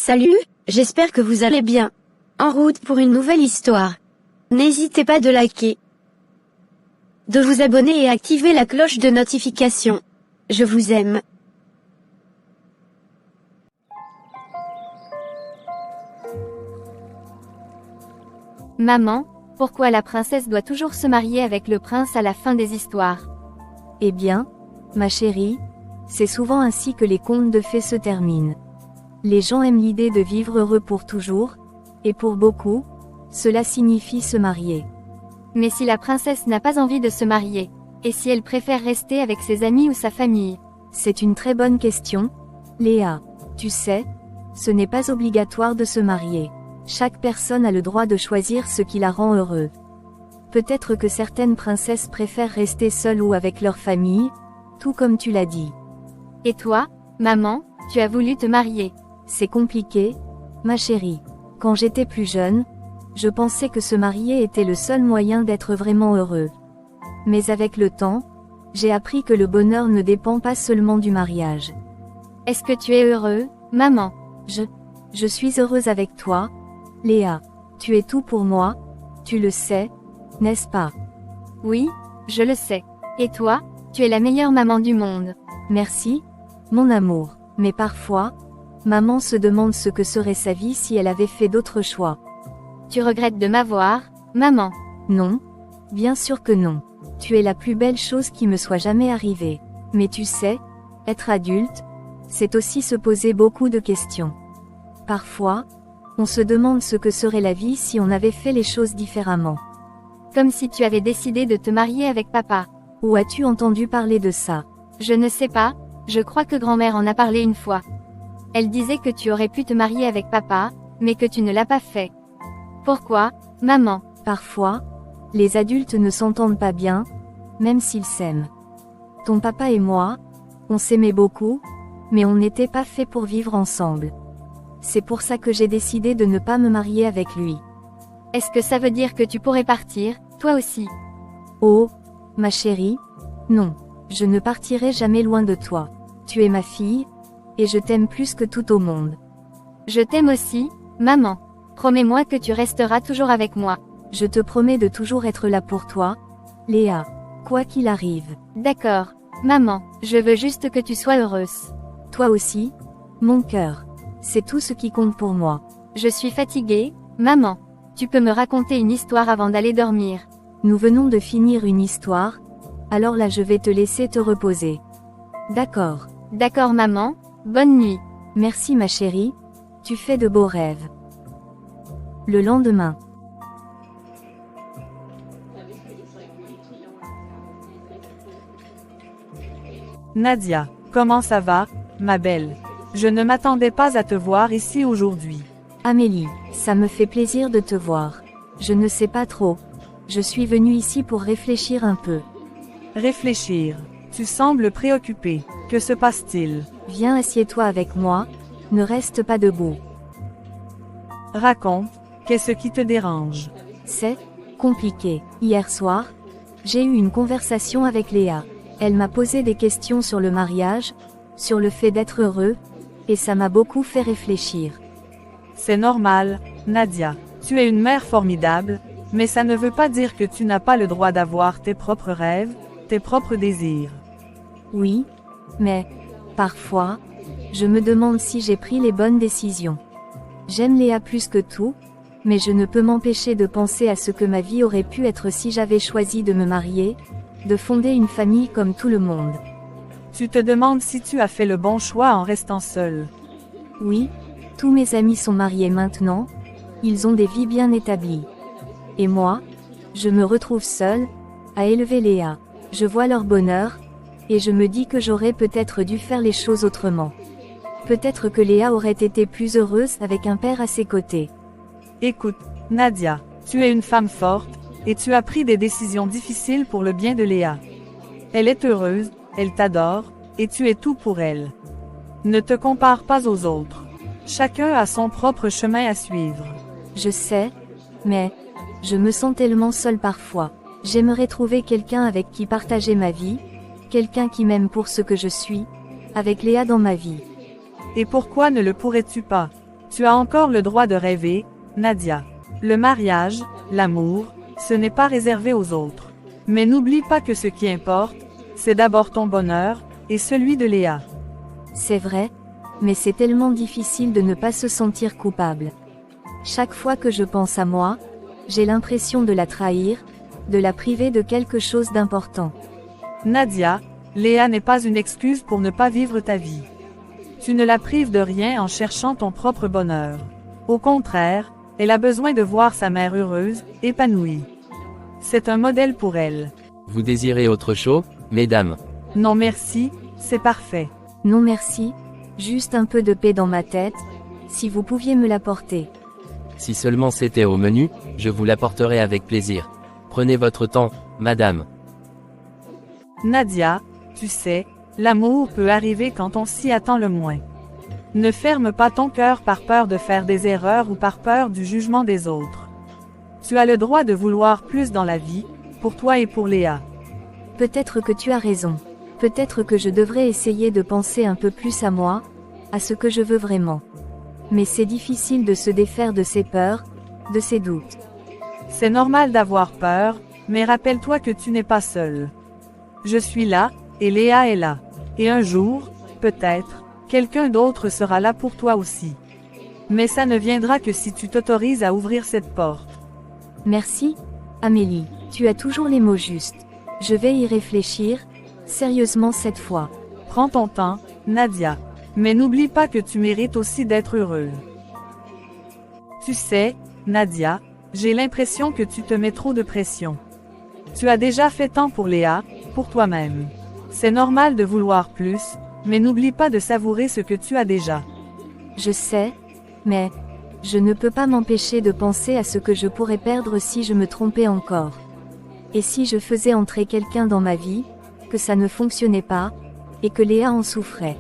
Salut, j'espère que vous allez bien. En route pour une nouvelle histoire. N'hésitez pas de liker, de vous abonner et activer la cloche de notification. Je vous aime. Maman, pourquoi la princesse doit toujours se marier avec le prince à la fin des histoires? Eh bien, ma chérie, c'est souvent ainsi que les contes de fées se terminent. Les gens aiment l'idée de vivre heureux pour toujours, et pour beaucoup, cela signifie se marier. Mais si la princesse n'a pas envie de se marier, et si elle préfère rester avec ses amis ou sa famille? C'est une très bonne question, Léa. Tu sais, ce n'est pas obligatoire de se marier. Chaque personne a le droit de choisir ce qui la rend heureux. Peut-être que certaines princesses préfèrent rester seules ou avec leur famille, tout comme tu l'as dit. Et toi, maman, tu as voulu te marier? C'est compliqué, ma chérie. Quand j'étais plus jeune, je pensais que se marier était le seul moyen d'être vraiment heureux. Mais avec le temps, j'ai appris que le bonheur ne dépend pas seulement du mariage. Est-ce que tu es heureux, maman? Je suis heureuse avec toi, Léa. Tu es tout pour moi, tu le sais, n'est-ce pas? Oui, je le sais. Et toi, tu es la meilleure maman du monde. Merci, mon amour. Mais parfois, maman se demande ce que serait sa vie si elle avait fait d'autres choix. Tu regrettes de m'avoir, maman? Non, bien sûr que non. Tu es la plus belle chose qui me soit jamais arrivée. Mais tu sais, être adulte, c'est aussi se poser beaucoup de questions. Parfois, on se demande ce que serait la vie si on avait fait les choses différemment. Comme si tu avais décidé de te marier avec papa. Où as-tu entendu parler de ça? Je ne sais pas, je crois que grand-mère en a parlé une fois. Elle disait que tu aurais pu te marier avec papa, mais que tu ne l'as pas fait. Pourquoi, maman? Parfois, les adultes ne s'entendent pas bien, même s'ils s'aiment. Ton papa et moi, on s'aimait beaucoup, mais on n'était pas faits pour vivre ensemble. C'est pour ça que j'ai décidé de ne pas me marier avec lui. Est-ce que ça veut dire que tu pourrais partir, toi aussi? Oh, ma chérie, non, je ne partirai jamais loin de toi. Tu es ma fille, et je t'aime plus que tout au monde. Je t'aime aussi, maman. Promets-moi que tu resteras toujours avec moi. Je te promets de toujours être là pour toi, Léa, quoi qu'il arrive. D'accord, maman, je veux juste que tu sois heureuse. Toi aussi, mon cœur. C'est tout ce qui compte pour moi. Je suis fatiguée, maman. Tu peux me raconter une histoire avant d'aller dormir? Nous venons de finir une histoire, alors là je vais te laisser te reposer. D'accord. D'accord maman, bonne nuit. Merci ma chérie, tu fais de beaux rêves. Le lendemain. Nadia, comment ça va, ma belle? Je ne m'attendais pas à te voir ici aujourd'hui. Amélie, ça me fait plaisir de te voir. Je ne sais pas trop. Je suis venue ici pour réfléchir un peu. Réfléchir. Tu sembles préoccupée. Que se passe-t-il? Viens, assieds-toi avec moi. Ne reste pas debout. Raconte, qu'est-ce qui te dérange? C'est compliqué. Hier soir, j'ai eu une conversation avec Léa. Elle m'a posé des questions sur le mariage, sur le fait d'être heureux, et ça m'a beaucoup fait réfléchir. C'est normal, Nadia. Tu es une mère formidable, mais ça ne veut pas dire que tu n'as pas le droit d'avoir tes propres rêves, tes propres désirs. Oui, mais, parfois, je me demande si j'ai pris les bonnes décisions. J'aime Léa plus que tout, mais je ne peux m'empêcher de penser à ce que ma vie aurait pu être si j'avais choisi de me marier, de fonder une famille comme tout le monde. Tu te demandes si tu as fait le bon choix en restant seule. Oui, tous mes amis sont mariés maintenant, ils ont des vies bien établies. Et moi, je me retrouve seule, à élever Léa. Je vois leur bonheur, et je me dis que j'aurais peut-être dû faire les choses autrement. Peut-être que Léa aurait été plus heureuse avec un père à ses côtés. Écoute, Nadia, tu es une femme forte, et tu as pris des décisions difficiles pour le bien de Léa. Elle est heureuse, elle t'adore, et tu es tout pour elle. Ne te compare pas aux autres. Chacun a son propre chemin à suivre. Je sais, mais je me sens tellement seule parfois. J'aimerais trouver quelqu'un avec qui partager ma vie, quelqu'un qui m'aime pour ce que je suis, avec Léa dans ma vie. Et pourquoi ne le pourrais-tu pas? Tu as encore le droit de rêver, Nadia. Le mariage, l'amour, ce n'est pas réservé aux autres. Mais n'oublie pas que ce qui importe, c'est d'abord ton bonheur, et celui de Léa. C'est vrai, mais c'est tellement difficile de ne pas se sentir coupable. Chaque fois que je pense à moi, j'ai l'impression de la trahir, de la priver de quelque chose d'important. Nadia, Léa n'est pas une excuse pour ne pas vivre ta vie. Tu ne la prives de rien en cherchant ton propre bonheur. Au contraire, elle a besoin de voir sa mère heureuse, épanouie. C'est un modèle pour elle. Vous désirez autre chose, mesdames? Non merci, c'est parfait. Non merci, juste un peu de paix dans ma tête, si vous pouviez me l'apporter. Si seulement c'était au menu, je vous l'apporterai avec plaisir. Prenez votre temps, madame. Nadia, tu sais, l'amour peut arriver quand on s'y attend le moins. Ne ferme pas ton cœur par peur de faire des erreurs ou par peur du jugement des autres. Tu as le droit de vouloir plus dans la vie, pour toi et pour Léa. Peut-être que tu as raison. Peut-être que je devrais essayer de penser un peu plus à moi, à ce que je veux vraiment. Mais c'est difficile de se défaire de ses peurs, de ses doutes. C'est normal d'avoir peur, mais rappelle-toi que tu n'es pas seul. Je suis là, et Léa est là. Et un jour, peut-être, quelqu'un d'autre sera là pour toi aussi. Mais ça ne viendra que si tu t'autorises à ouvrir cette porte. Merci, Amélie, tu as toujours les mots justes. Je vais y réfléchir, sérieusement cette fois. Prends ton temps, Nadia. Mais n'oublie pas que tu mérites aussi d'être heureuse. Tu sais, Nadia, j'ai l'impression que tu te mets trop de pression. Tu as déjà fait tant pour Léa, pour toi-même. C'est normal de vouloir plus, mais n'oublie pas de savourer ce que tu as déjà. Je sais, mais je ne peux pas m'empêcher de penser à ce que je pourrais perdre si je me trompais encore. Et si je faisais entrer quelqu'un dans ma vie, que ça ne fonctionnait pas, et que Léa en souffrait.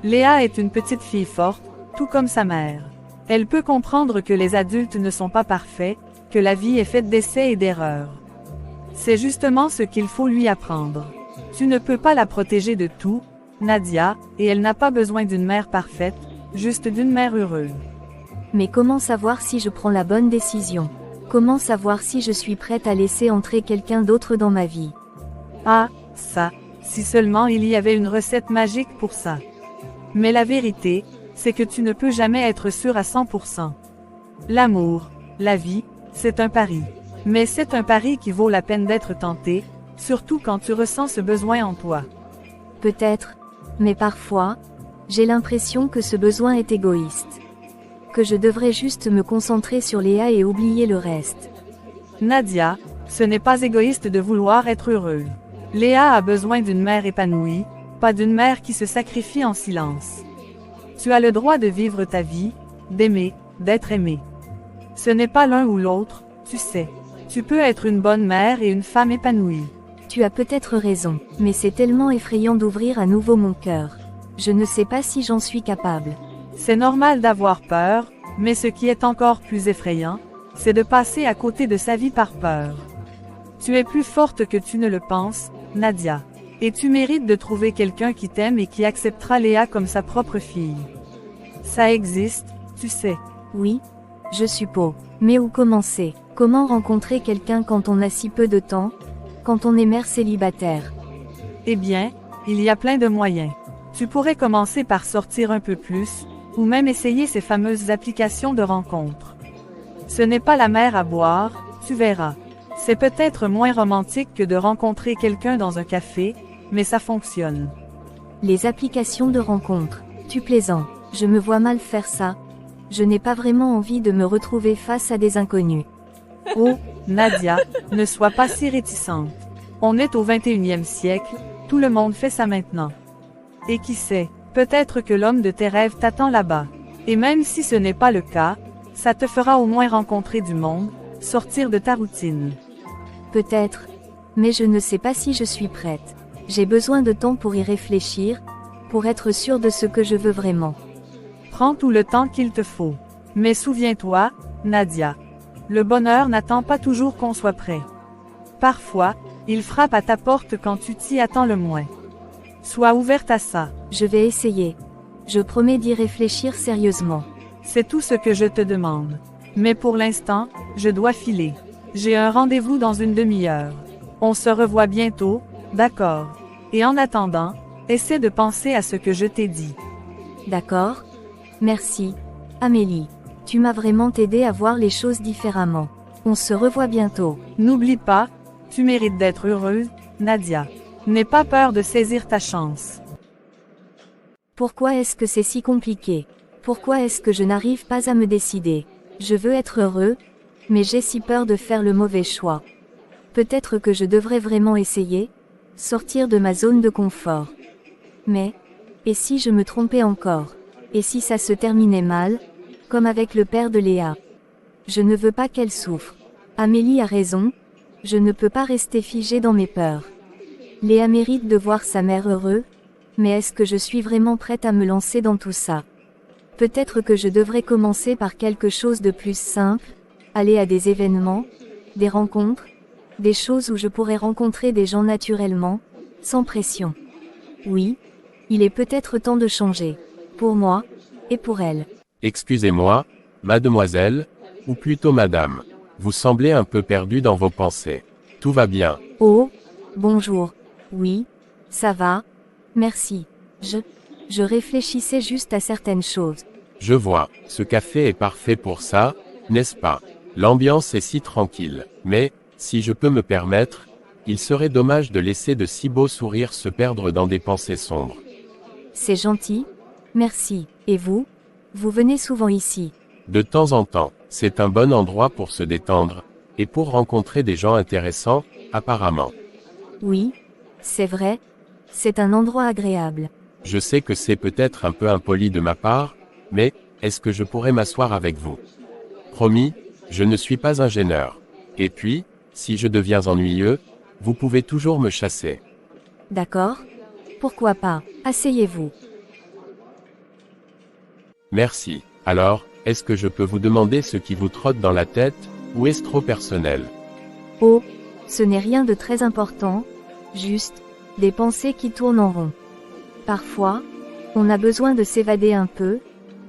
Léa est une petite fille forte, tout comme sa mère. Elle peut comprendre que les adultes ne sont pas parfaits, que la vie est faite d'essais et d'erreurs. C'est justement ce qu'il faut lui apprendre. Tu ne peux pas la protéger de tout, Nadia, et elle n'a pas besoin d'une mère parfaite, juste d'une mère heureuse. Mais comment savoir si je prends la bonne décision? Comment savoir si je suis prête à laisser entrer quelqu'un d'autre dans ma vie? Ah, ça, si seulement il y avait une recette magique pour ça. Mais la vérité, c'est que tu ne peux jamais être sûr à 100%. L'amour, la vie, c'est un pari. Mais c'est un pari qui vaut la peine d'être tenté, surtout quand tu ressens ce besoin en toi. Peut-être, mais parfois, j'ai l'impression que ce besoin est égoïste. Que je devrais juste me concentrer sur Léa et oublier le reste. Nadia, ce n'est pas égoïste de vouloir être heureuse. Léa a besoin d'une mère épanouie, pas d'une mère qui se sacrifie en silence. Tu as le droit de vivre ta vie, d'aimer, d'être aimé. Ce n'est pas l'un ou l'autre, tu sais. Tu peux être une bonne mère et une femme épanouie. Tu as peut-être raison, mais c'est tellement effrayant d'ouvrir à nouveau mon cœur. Je ne sais pas si j'en suis capable. C'est normal d'avoir peur, mais ce qui est encore plus effrayant, c'est de passer à côté de sa vie par peur. Tu es plus forte que tu ne le penses, Nadia. Et tu mérites de trouver quelqu'un qui t'aime et qui acceptera Léa comme sa propre fille. Ça existe, tu sais. Oui, je suppose. Mais où commencer? Comment rencontrer quelqu'un quand on a si peu de temps? Quand on est mère célibataire? Eh bien, il y a plein de moyens. Tu pourrais commencer par sortir un peu plus, ou même essayer ces fameuses applications de rencontres. Ce n'est pas la mer à boire, tu verras. C'est peut-être moins romantique que de rencontrer quelqu'un dans un café, mais ça fonctionne. Les applications de rencontres. Tu plaisantes. Je me vois mal faire ça. Je n'ai pas vraiment envie de me retrouver face à des inconnus. Oh, Nadia, ne sois pas si réticente. On est au 21e siècle, tout le monde fait ça maintenant. Et qui sait, peut-être que l'homme de tes rêves t'attend là-bas. Et même si ce n'est pas le cas, ça te fera au moins rencontrer du monde, sortir de ta routine. Peut-être. Mais je ne sais pas si je suis prête. J'ai besoin de temps pour y réfléchir, pour être sûre de ce que je veux vraiment. Prends tout le temps qu'il te faut. Mais souviens-toi, Nadia. Le bonheur n'attend pas toujours qu'on soit prêt. Parfois, il frappe à ta porte quand tu t'y attends le moins. Sois ouverte à ça. Je vais essayer. Je promets d'y réfléchir sérieusement. C'est tout ce que je te demande. Mais pour l'instant, je dois filer. J'ai un rendez-vous dans une demi-heure. On se revoit bientôt, d'accord. Et en attendant, essaie de penser à ce que je t'ai dit. D'accord? Merci, Amélie. Tu m'as vraiment aidé à voir les choses différemment. On se revoit bientôt. N'oublie pas, tu mérites d'être heureuse, Nadia. N'aie pas peur de saisir ta chance. Pourquoi est-ce que c'est si compliqué? Pourquoi est-ce que je n'arrive pas à me décider? Je veux être heureux, mais j'ai si peur de faire le mauvais choix. Peut-être que je devrais vraiment essayer, sortir de ma zone de confort. Mais, et si je me trompais encore? Et si ça se terminait mal, comme avec le père de Léa? Je ne veux pas qu'elle souffre. Amélie a raison, je ne peux pas rester figée dans mes peurs. Léa mérite de voir sa mère heureuse, mais est-ce que je suis vraiment prête à me lancer dans tout ça? Peut-être que je devrais commencer par quelque chose de plus simple, aller à des événements, des rencontres, des choses où je pourrais rencontrer des gens naturellement, sans pression. Oui, il est peut-être temps de changer. Pour moi, et pour elle. Excusez-moi, mademoiselle, ou plutôt madame. Vous semblez un peu perdue dans vos pensées. Tout va bien. Oh, bonjour. Oui, ça va. Merci. Je réfléchissais juste à certaines choses. Je vois, ce café est parfait pour ça, n'est-ce pas? L'ambiance est si tranquille, mais, si je peux me permettre, il serait dommage de laisser de si beaux sourires se perdre dans des pensées sombres. C'est gentil. Merci. Et vous? Vous venez souvent ici? De temps en temps, c'est un bon endroit pour se détendre, et pour rencontrer des gens intéressants, apparemment. Oui, c'est vrai. C'est un endroit agréable. Je sais que c'est peut-être un peu impoli de ma part, mais, est-ce que je pourrais m'asseoir avec vous? Promis, je ne suis pas un gêneur. Et puis, si je deviens ennuyeux, vous pouvez toujours me chasser. D'accord? Pourquoi pas? Asseyez-vous. Merci. Alors, est-ce que je peux vous demander ce qui vous trotte dans la tête, ou est-ce trop personnel? Oh, ce n'est rien de très important, juste des pensées qui tournent en rond. Parfois, on a besoin de s'évader un peu,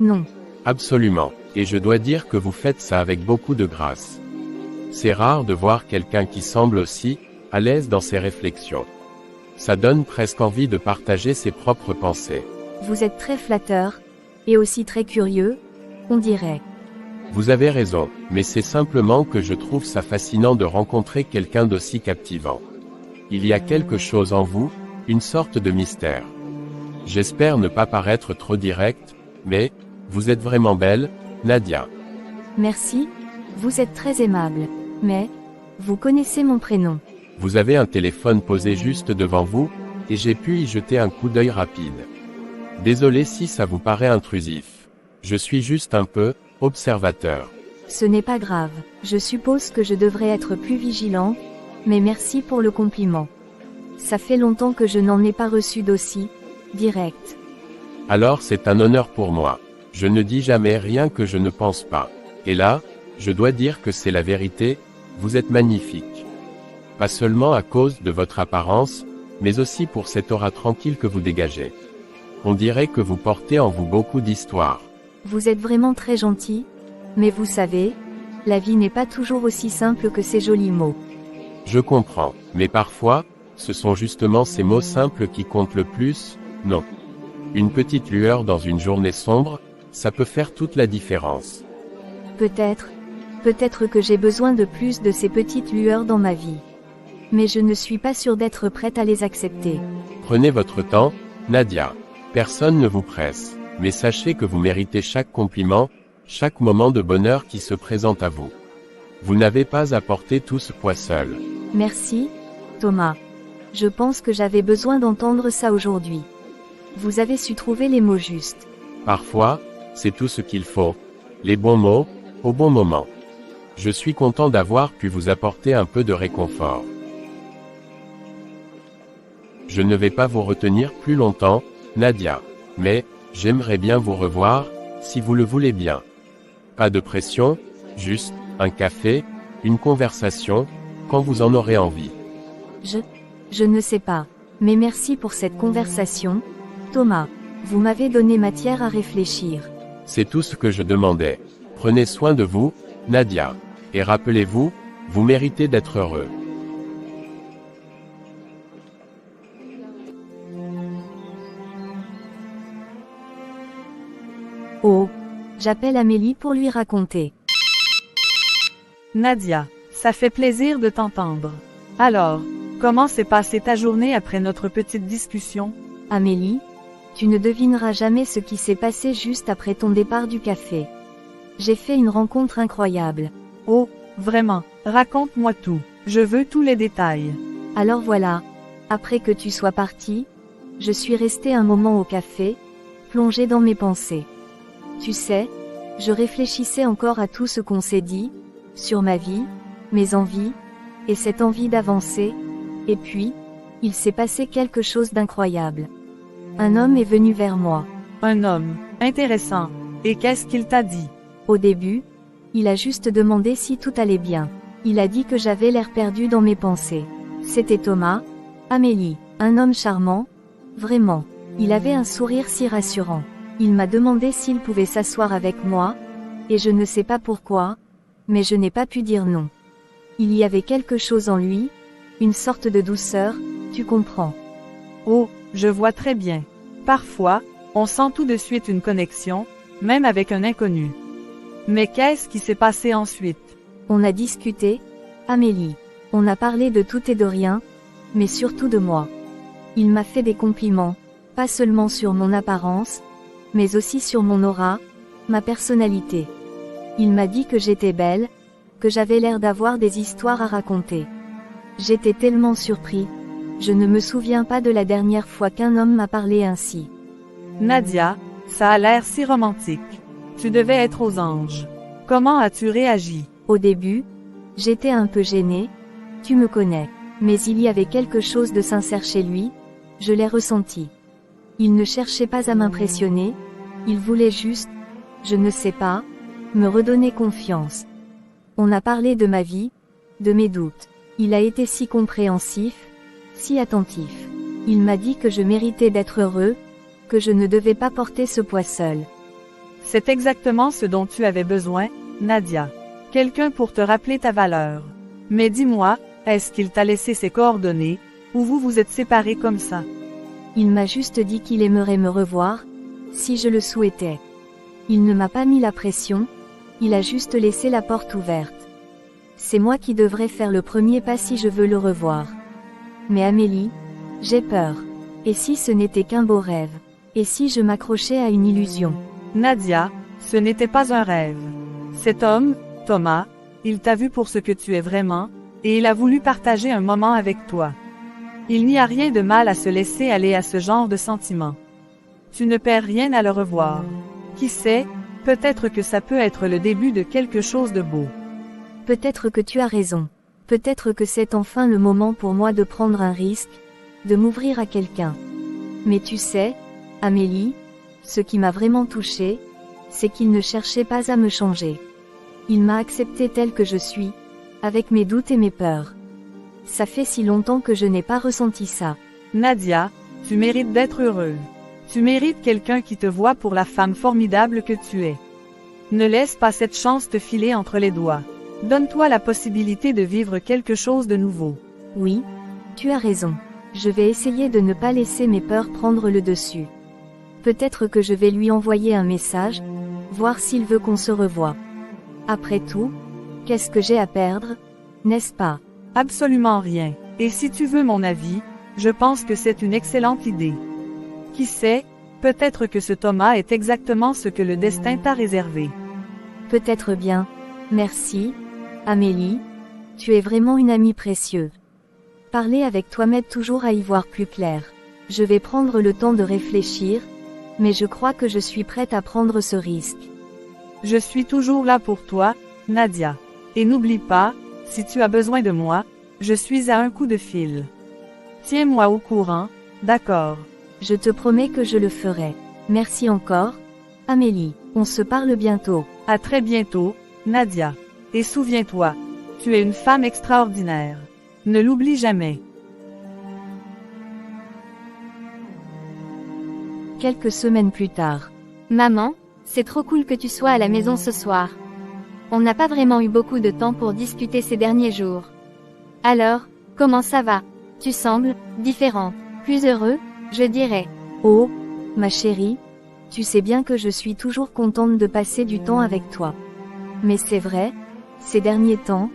non? Absolument, et je dois dire que vous faites ça avec beaucoup de grâce. C'est rare de voir quelqu'un qui semble aussi à l'aise dans ses réflexions. Ça donne presque envie de partager ses propres pensées. Vous êtes très flatteur, et aussi très curieux, on dirait. Vous avez raison, mais c'est simplement que je trouve ça fascinant de rencontrer quelqu'un d'aussi captivant. Il y a quelque chose en vous, une sorte de mystère. J'espère ne pas paraître trop direct, mais, vous êtes vraiment belle, Nadia. Merci, vous êtes très aimable, mais, vous connaissez mon prénom. Vous avez un téléphone posé juste devant vous, et j'ai pu y jeter un coup d'œil rapide. Désolé si ça vous paraît intrusif. Je suis juste un peu observateur. Ce n'est pas grave, je suppose que je devrais être plus vigilant, mais merci pour le compliment. Ça fait longtemps que je n'en ai pas reçu d'aussi direct. Alors c'est un honneur pour moi. Je ne dis jamais rien que je ne pense pas. Et là, je dois dire que c'est la vérité, vous êtes magnifique. Pas seulement à cause de votre apparence, mais aussi pour cette aura tranquille que vous dégagez. On dirait que vous portez en vous beaucoup d'histoire. Vous êtes vraiment très gentil, mais vous savez, la vie n'est pas toujours aussi simple que ces jolis mots. Je comprends, mais parfois, ce sont justement ces mots simples qui comptent le plus, non. Une petite lueur dans une journée sombre, ça peut faire toute la différence. Peut-être que j'ai besoin de plus de ces petites lueurs dans ma vie. Mais je ne suis pas sûre d'être prête à les accepter. Prenez votre temps, Nadia. Personne ne vous presse, mais sachez que vous méritez chaque compliment, chaque moment de bonheur qui se présente à vous. Vous n'avez pas à porter tout ce poids seul. Merci, Thomas. Je pense que j'avais besoin d'entendre ça aujourd'hui. Vous avez su trouver les mots justes. Parfois, c'est tout ce qu'il faut. Les bons mots, au bon moment. Je suis content d'avoir pu vous apporter un peu de réconfort. Je ne vais pas vous retenir plus longtemps, Nadia. Mais, j'aimerais bien vous revoir, si vous le voulez bien. Pas de pression, juste, un café, une conversation, quand vous en aurez envie. Je ne sais pas. Mais merci pour cette conversation, Thomas. Vous m'avez donné matière à réfléchir. C'est tout ce que je demandais. Prenez soin de vous, Nadia. Et rappelez-vous, vous méritez d'être heureux. Oh, j'appelle Amélie pour lui raconter. Nadia, ça fait plaisir de t'entendre. Alors, comment s'est passée ta journée après notre petite discussion? Amélie, tu ne devineras jamais ce qui s'est passé juste après ton départ du café. J'ai fait une rencontre incroyable. Oh, vraiment, raconte-moi tout. Je veux tous les détails. Alors voilà, après que tu sois parti, je suis restée un moment au café, plongée dans mes pensées. Tu sais, je réfléchissais encore à tout ce qu'on s'est dit, sur ma vie, mes envies, et cette envie d'avancer, et puis, il s'est passé quelque chose d'incroyable. Un homme est venu vers moi. Un homme. Intéressant. Et qu'est-ce qu'il t'a dit? Au début, il a juste demandé si tout allait bien. Il a dit que j'avais l'air perdu dans mes pensées. C'était Thomas, Amélie, un homme charmant, vraiment. Il avait un sourire si rassurant. Il m'a demandé s'il pouvait s'asseoir avec moi, et je ne sais pas pourquoi, mais je n'ai pas pu dire non. Il y avait quelque chose en lui, une sorte de douceur, tu comprends. Oh, je vois très bien. Parfois, on sent tout de suite une connexion, même avec un inconnu. Mais qu'est-ce qui s'est passé ensuite? On a discuté, Amélie. On a parlé de tout et de rien, mais surtout de moi. Il m'a fait des compliments, pas seulement sur mon apparence, mais aussi sur mon aura, ma personnalité. Il m'a dit que j'étais belle, que j'avais l'air d'avoir des histoires à raconter. J'étais tellement surpris. Je ne me souviens pas de la dernière fois qu'un homme m'a parlé ainsi. Nadia, ça a l'air si romantique. Tu devais être aux anges. Comment as-tu réagi? Au début, j'étais un peu gênée, tu me connais. Mais il y avait quelque chose de sincère chez lui, je l'ai ressenti. Il ne cherchait pas à m'impressionner, il voulait juste, je ne sais pas, me redonner confiance. On a parlé de ma vie, de mes doutes. Il a été si compréhensif, si attentif. Il m'a dit que je méritais d'être heureux, que je ne devais pas porter ce poids seul. C'est exactement ce dont tu avais besoin, Nadia. Quelqu'un pour te rappeler ta valeur. Mais dis-moi, est-ce qu'il t'a laissé ses coordonnées, ou vous vous êtes séparés comme ça? Il m'a juste dit qu'il aimerait me revoir, si je le souhaitais. Il ne m'a pas mis la pression, il a juste laissé la porte ouverte. C'est moi qui devrais faire le premier pas si je veux le revoir. Mais Amélie, j'ai peur. Et si ce n'était qu'un beau rêve? Et si je m'accrochais à une illusion? Nadia, ce n'était pas un rêve. Cet homme, Thomas, il t'a vu pour ce que tu es vraiment, et il a voulu partager un moment avec toi. Il n'y a rien de mal à se laisser aller à ce genre de sentiments. Tu ne perds rien à le revoir. Qui sait, peut-être que ça peut être le début de quelque chose de beau. Peut-être que tu as raison. Peut-être que c'est enfin le moment pour moi de prendre un risque, de m'ouvrir à quelqu'un. Mais tu sais, Amélie, ce qui m'a vraiment touchée, c'est qu'il ne cherchait pas à me changer. Il m'a acceptée telle que je suis, avec mes doutes et mes peurs. Ça fait si longtemps que je n'ai pas ressenti ça. Nadia, tu mérites d'être heureuse. Tu mérites quelqu'un qui te voit pour la femme formidable que tu es. Ne laisse pas cette chance te filer entre les doigts. Donne-toi la possibilité de vivre quelque chose de nouveau. Oui, tu as raison. Je vais essayer de ne pas laisser mes peurs prendre le dessus. Peut-être que je vais lui envoyer un message, voir s'il veut qu'on se revoie. Après tout, qu'est-ce que j'ai à perdre, n'est-ce pas? Absolument rien. Et si tu veux mon avis, je pense que c'est une excellente idée. Qui sait, peut-être que ce Thomas est exactement ce que le destin t'a réservé. Peut-être bien. Merci, Amélie. Tu es vraiment une amie précieuse. Parler avec toi m'aide toujours à y voir plus clair. Je vais prendre le temps de réfléchir, mais je crois que je suis prête à prendre ce risque. Je suis toujours là pour toi, Nadia. Et n'oublie pas, si tu as besoin de moi, je suis à un coup de fil. Tiens-moi au courant, d'accord? Je te promets que je le ferai. Merci encore, Amélie. On se parle bientôt. À très bientôt, Nadia. Et souviens-toi, tu es une femme extraordinaire. Ne l'oublie jamais. Quelques semaines plus tard. Maman, c'est trop cool que tu sois à la maison ce soir. On n'a pas vraiment eu beaucoup de temps pour discuter ces derniers jours. Alors, comment ça va? Tu sembles différente, plus heureux, je dirais. Oh, ma chérie, tu sais bien que je suis toujours contente de passer du temps avec toi. Mais c'est vrai, ces derniers temps,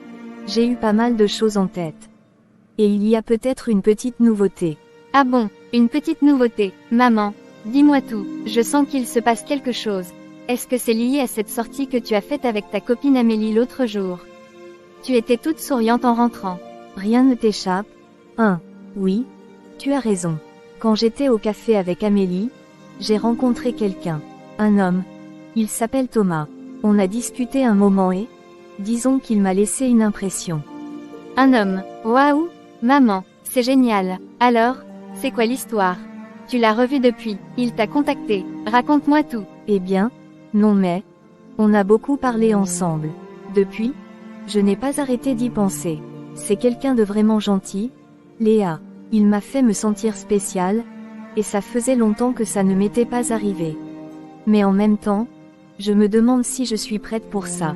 j'ai eu pas mal de choses en tête. Et il y a peut-être une petite nouveauté. Ah bon, une petite nouveauté, maman, dis-moi tout, je sens qu'il se passe quelque chose. Est-ce que c'est lié à cette sortie que tu as faite avec ta copine Amélie l'autre jour? Tu étais toute souriante en rentrant. Rien ne t'échappe? Oui, tu as raison. Quand j'étais au café avec Amélie, j'ai rencontré quelqu'un. Un homme. Il s'appelle Thomas. On a discuté un moment et, disons qu'il m'a laissé une impression. Un homme, waouh, maman, c'est génial. Alors, c'est quoi l'histoire? Tu l'as revu depuis, il t'a contacté, raconte-moi tout. Eh bien, non mais, on a beaucoup parlé ensemble. Depuis, je n'ai pas arrêté d'y penser. C'est quelqu'un de vraiment gentil, Léa. Il m'a fait me sentir spéciale, et ça faisait longtemps que ça ne m'était pas arrivé. Mais en même temps, je me demande si je suis prête pour ça.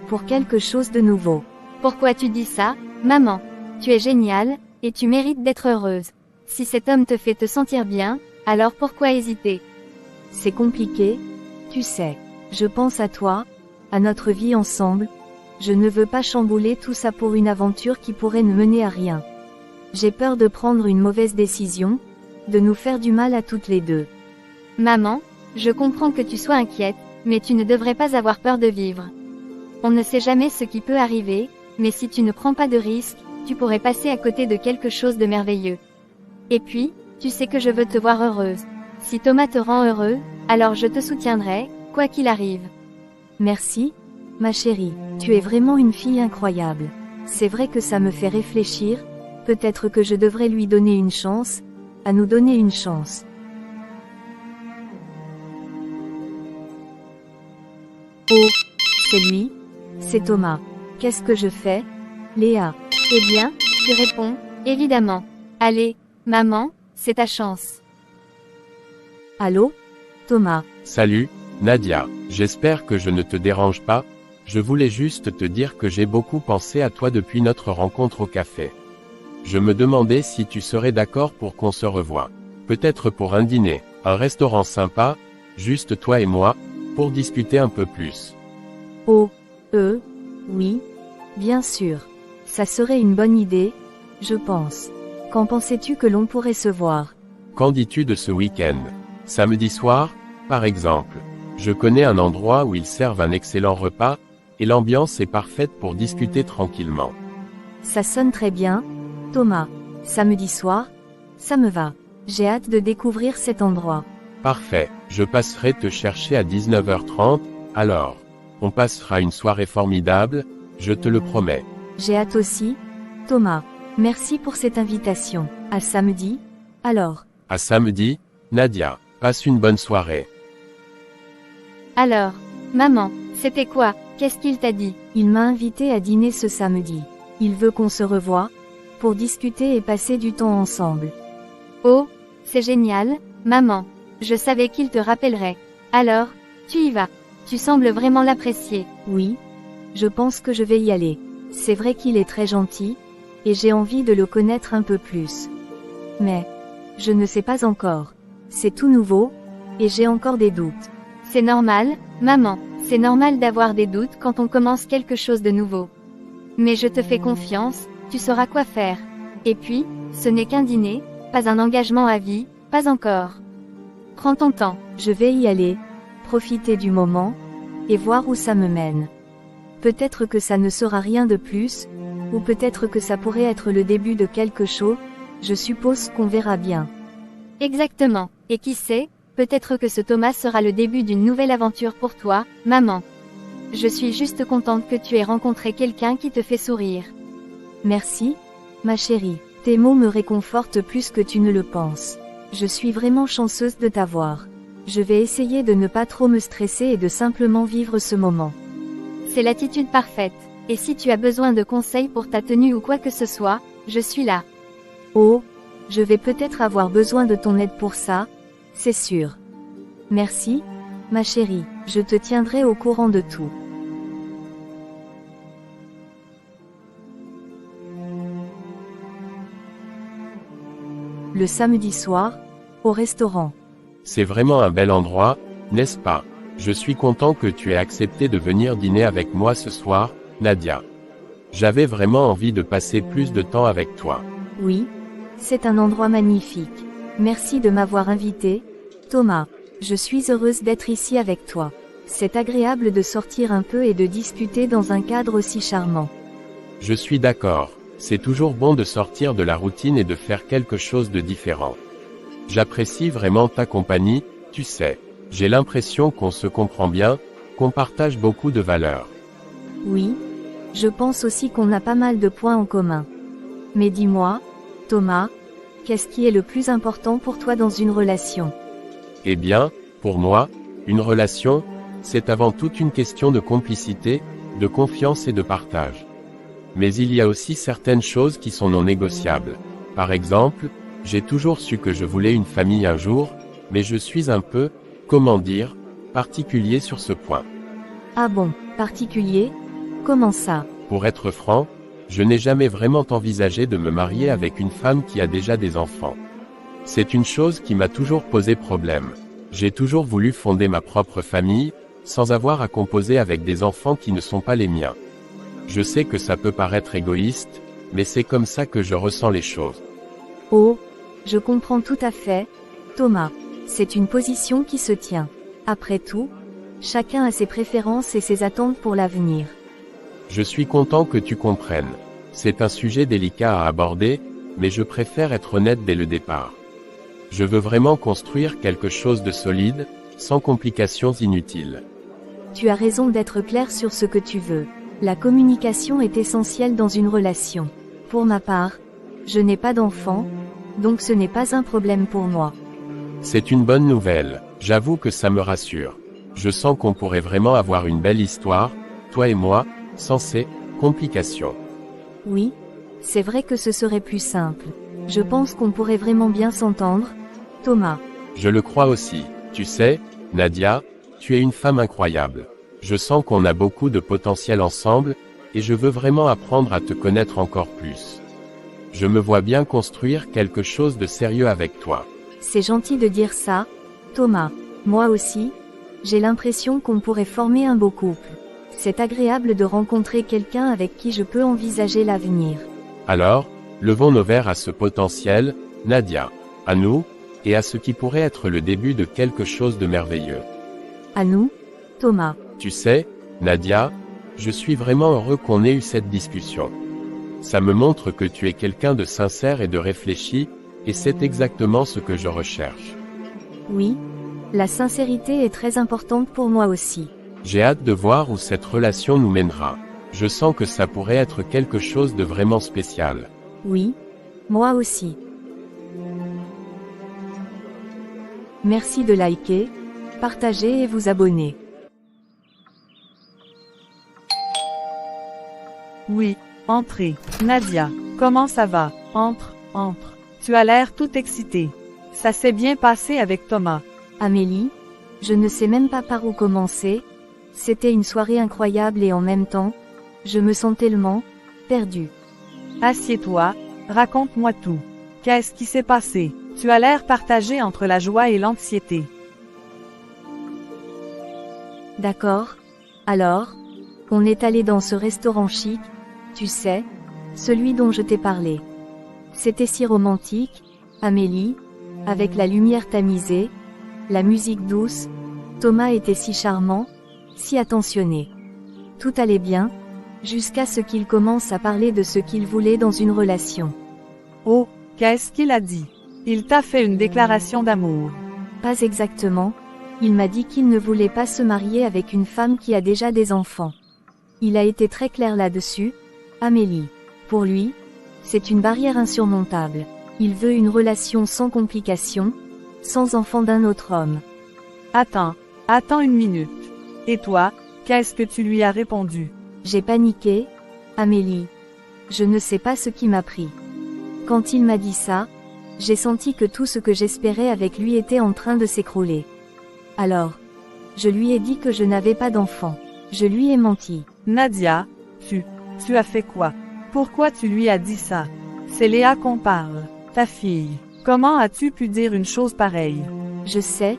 Pour quelque chose de nouveau. Pourquoi tu dis ça, maman? Tu es géniale, et tu mérites d'être heureuse. Si cet homme te fait te sentir bien, alors pourquoi hésiter? C'est compliqué, tu sais. Je pense à toi, à notre vie ensemble. Je ne veux pas chambouler tout ça pour une aventure qui pourrait ne mener à rien. J'ai peur de prendre une mauvaise décision, de nous faire du mal à toutes les deux. Maman, je comprends que tu sois inquiète, mais tu ne devrais pas avoir peur de vivre. On ne sait jamais ce qui peut arriver, mais si tu ne prends pas de risques, tu pourrais passer à côté de quelque chose de merveilleux. Et puis, tu sais que je veux te voir heureuse. Si Thomas te rend heureux, alors je te soutiendrai, quoi qu'il arrive. Merci, ma chérie, tu es vraiment une fille incroyable. C'est vrai que ça me fait réfléchir, peut-être que je devrais lui donner une chance, à nous donner une chance. Oh, c'est lui? C'est Thomas. Qu'est-ce que je fais? Léa. Eh bien, tu réponds, évidemment. Allez, maman, c'est ta chance. Allô? Thomas. Salut, Nadia. J'espère que je ne te dérange pas. Je voulais juste te dire que j'ai beaucoup pensé à toi depuis notre rencontre au café. Je me demandais si tu serais d'accord pour qu'on se revoie. Peut-être pour un dîner, un restaurant sympa, juste toi et moi, pour discuter un peu plus. Oh, oui, bien sûr. Ça serait une bonne idée, je pense. Quand pensais-tu que l'on pourrait se voir? Qu'en dis-tu de ce week-end? Samedi soir, par exemple. Je connais un endroit où ils servent un excellent repas, et l'ambiance est parfaite pour discuter tranquillement. Ça sonne très bien, Thomas. Samedi soir? Ça me va. J'ai hâte de découvrir cet endroit. Parfait, je passerai te chercher à 19h30, alors. On passera une soirée formidable, je te le promets. J'ai hâte aussi, Thomas. Merci pour cette invitation. À samedi, alors. À samedi, Nadia. Passe une bonne soirée. Alors, maman, c'était quoi? Qu'est-ce qu'il t'a dit? Il m'a invité à dîner ce samedi. Il veut qu'on se revoie, pour discuter et passer du temps ensemble. Oh, c'est génial, maman. Je savais qu'il te rappellerait. Alors, tu y vas. Tu sembles vraiment l'apprécier. Oui, je pense que je vais y aller. C'est vrai qu'il est très gentil, et j'ai envie de le connaître un peu plus. Mais, je ne sais pas encore. C'est tout nouveau, et j'ai encore des doutes. C'est normal, maman. C'est normal d'avoir des doutes quand on commence quelque chose de nouveau. Mais je te fais confiance, tu sauras quoi faire. Et puis, ce n'est qu'un dîner, pas un engagement à vie, pas encore. Prends ton temps. Je vais y aller, profiter du moment, et voir où ça me mène. Peut-être que ça ne sera rien de plus, ou peut-être que ça pourrait être le début de quelque chose, je suppose qu'on verra bien. Exactement, et qui sait, peut-être que ce Thomas sera le début d'une nouvelle aventure pour toi, maman. Je suis juste contente que tu aies rencontré quelqu'un qui te fait sourire. Merci, ma chérie. Tes mots me réconfortent plus que tu ne le penses. Je suis vraiment chanceuse de t'avoir. Je vais essayer de ne pas trop me stresser et de simplement vivre ce moment. C'est l'attitude parfaite. Et si tu as besoin de conseils pour ta tenue ou quoi que ce soit, je suis là. Oh, je vais peut-être avoir besoin de ton aide pour ça, c'est sûr. Merci, ma chérie. Je te tiendrai au courant de tout. Le samedi soir, au restaurant. C'est vraiment un bel endroit, n'est-ce pas? Je suis content que tu aies accepté de venir dîner avec moi ce soir, Nadia. J'avais vraiment envie de passer plus de temps avec toi. Oui, c'est un endroit magnifique. Merci de m'avoir invité, Thomas. Je suis heureuse d'être ici avec toi. C'est agréable de sortir un peu et de discuter dans un cadre aussi charmant. Je suis d'accord. C'est toujours bon de sortir de la routine et de faire quelque chose de différent. J'apprécie vraiment ta compagnie, tu sais. J'ai l'impression qu'on se comprend bien, qu'on partage beaucoup de valeurs. Oui, je pense aussi qu'on a pas mal de points en commun. Mais dis-moi, Thomas, qu'est-ce qui est le plus important pour toi dans une relation? Eh bien, pour moi, une relation, c'est avant tout une question de complicité, de confiance et de partage. Mais il y a aussi certaines choses qui sont non négociables. Par exemple, j'ai toujours su que je voulais une famille un jour, mais je suis un peu, comment dire, particulier sur ce point. Ah bon, particulier? Comment ça? Pour être franc, je n'ai jamais vraiment envisagé de me marier avec une femme qui a déjà des enfants. C'est une chose qui m'a toujours posé problème. J'ai toujours voulu fonder ma propre famille, sans avoir à composer avec des enfants qui ne sont pas les miens. Je sais que ça peut paraître égoïste, mais c'est comme ça que je ressens les choses. Oh, je comprends tout à fait, Thomas. C'est une position qui se tient. Après tout, chacun a ses préférences et ses attentes pour l'avenir. Je suis content que tu comprennes. C'est un sujet délicat à aborder, mais je préfère être honnête dès le départ. Je veux vraiment construire quelque chose de solide, sans complications inutiles. Tu as raison d'être clair sur ce que tu veux. La communication est essentielle dans une relation. Pour ma part, je n'ai pas d'enfant, donc ce n'est pas un problème pour moi. C'est une bonne nouvelle, j'avoue que ça me rassure. Je sens qu'on pourrait vraiment avoir une belle histoire, toi et moi, sans ces complications. Oui, c'est vrai que ce serait plus simple. Je pense qu'on pourrait vraiment bien s'entendre, Thomas. Je le crois aussi. Tu sais, Nadia, tu es une femme incroyable. Je sens qu'on a beaucoup de potentiel ensemble, et je veux vraiment apprendre à te connaître encore plus. Je me vois bien construire quelque chose de sérieux avec toi. C'est gentil de dire ça, Thomas. Moi aussi, j'ai l'impression qu'on pourrait former un beau couple. C'est agréable de rencontrer quelqu'un avec qui je peux envisager l'avenir. Alors, levons nos verres à ce potentiel, Nadia, à nous, et à ce qui pourrait être le début de quelque chose de merveilleux. À nous, Thomas. Tu sais, Nadia, je suis vraiment heureux qu'on ait eu cette discussion. Ça me montre que tu es quelqu'un de sincère et de réfléchi, et c'est exactement ce que je recherche. Oui, la sincérité est très importante pour moi aussi. J'ai hâte de voir où cette relation nous mènera. Je sens que ça pourrait être quelque chose de vraiment spécial. Oui, moi aussi. Merci de liker, partager et vous abonner. Oui, entrez. Nadia, comment ça va? Entre. Tu as l'air tout excitée. Ça s'est bien passé avec Thomas. Amélie, je ne sais même pas par où commencer. C'était une soirée incroyable et en même temps, je me sens tellement perdue. Assieds-toi, raconte-moi tout. Qu'est-ce qui s'est passé? Tu as l'air partagé entre la joie et l'anxiété. D'accord. Alors, on est allé dans ce restaurant chic, tu sais, celui dont je t'ai parlé. C'était si romantique, Amélie, avec la lumière tamisée, la musique douce, Thomas était si charmant, si attentionné. Tout allait bien, jusqu'à ce qu'il commence à parler de ce qu'il voulait dans une relation. Oh, qu'est-ce qu'il a dit? Il t'a fait une déclaration d'amour. Pas exactement, il m'a dit qu'il ne voulait pas se marier avec une femme qui a déjà des enfants. Il a été très clair là-dessus, Amélie. Pour lui, c'est une barrière insurmontable. Il veut une relation sans complications, sans enfant d'un autre homme. Attends une minute. Et toi, qu'est-ce que tu lui as répondu? J'ai paniqué, Amélie. Je ne sais pas ce qui m'a pris. Quand il m'a dit ça, j'ai senti que tout ce que j'espérais avec lui était en train de s'écrouler. Alors, Je lui ai dit que je n'avais pas d'enfant. Je lui ai menti. Nadia, tu as fait quoi? Pourquoi tu lui as dit ça? C'est Léa qu'on parle, ta fille. Comment as-tu pu dire une chose pareille? Je sais.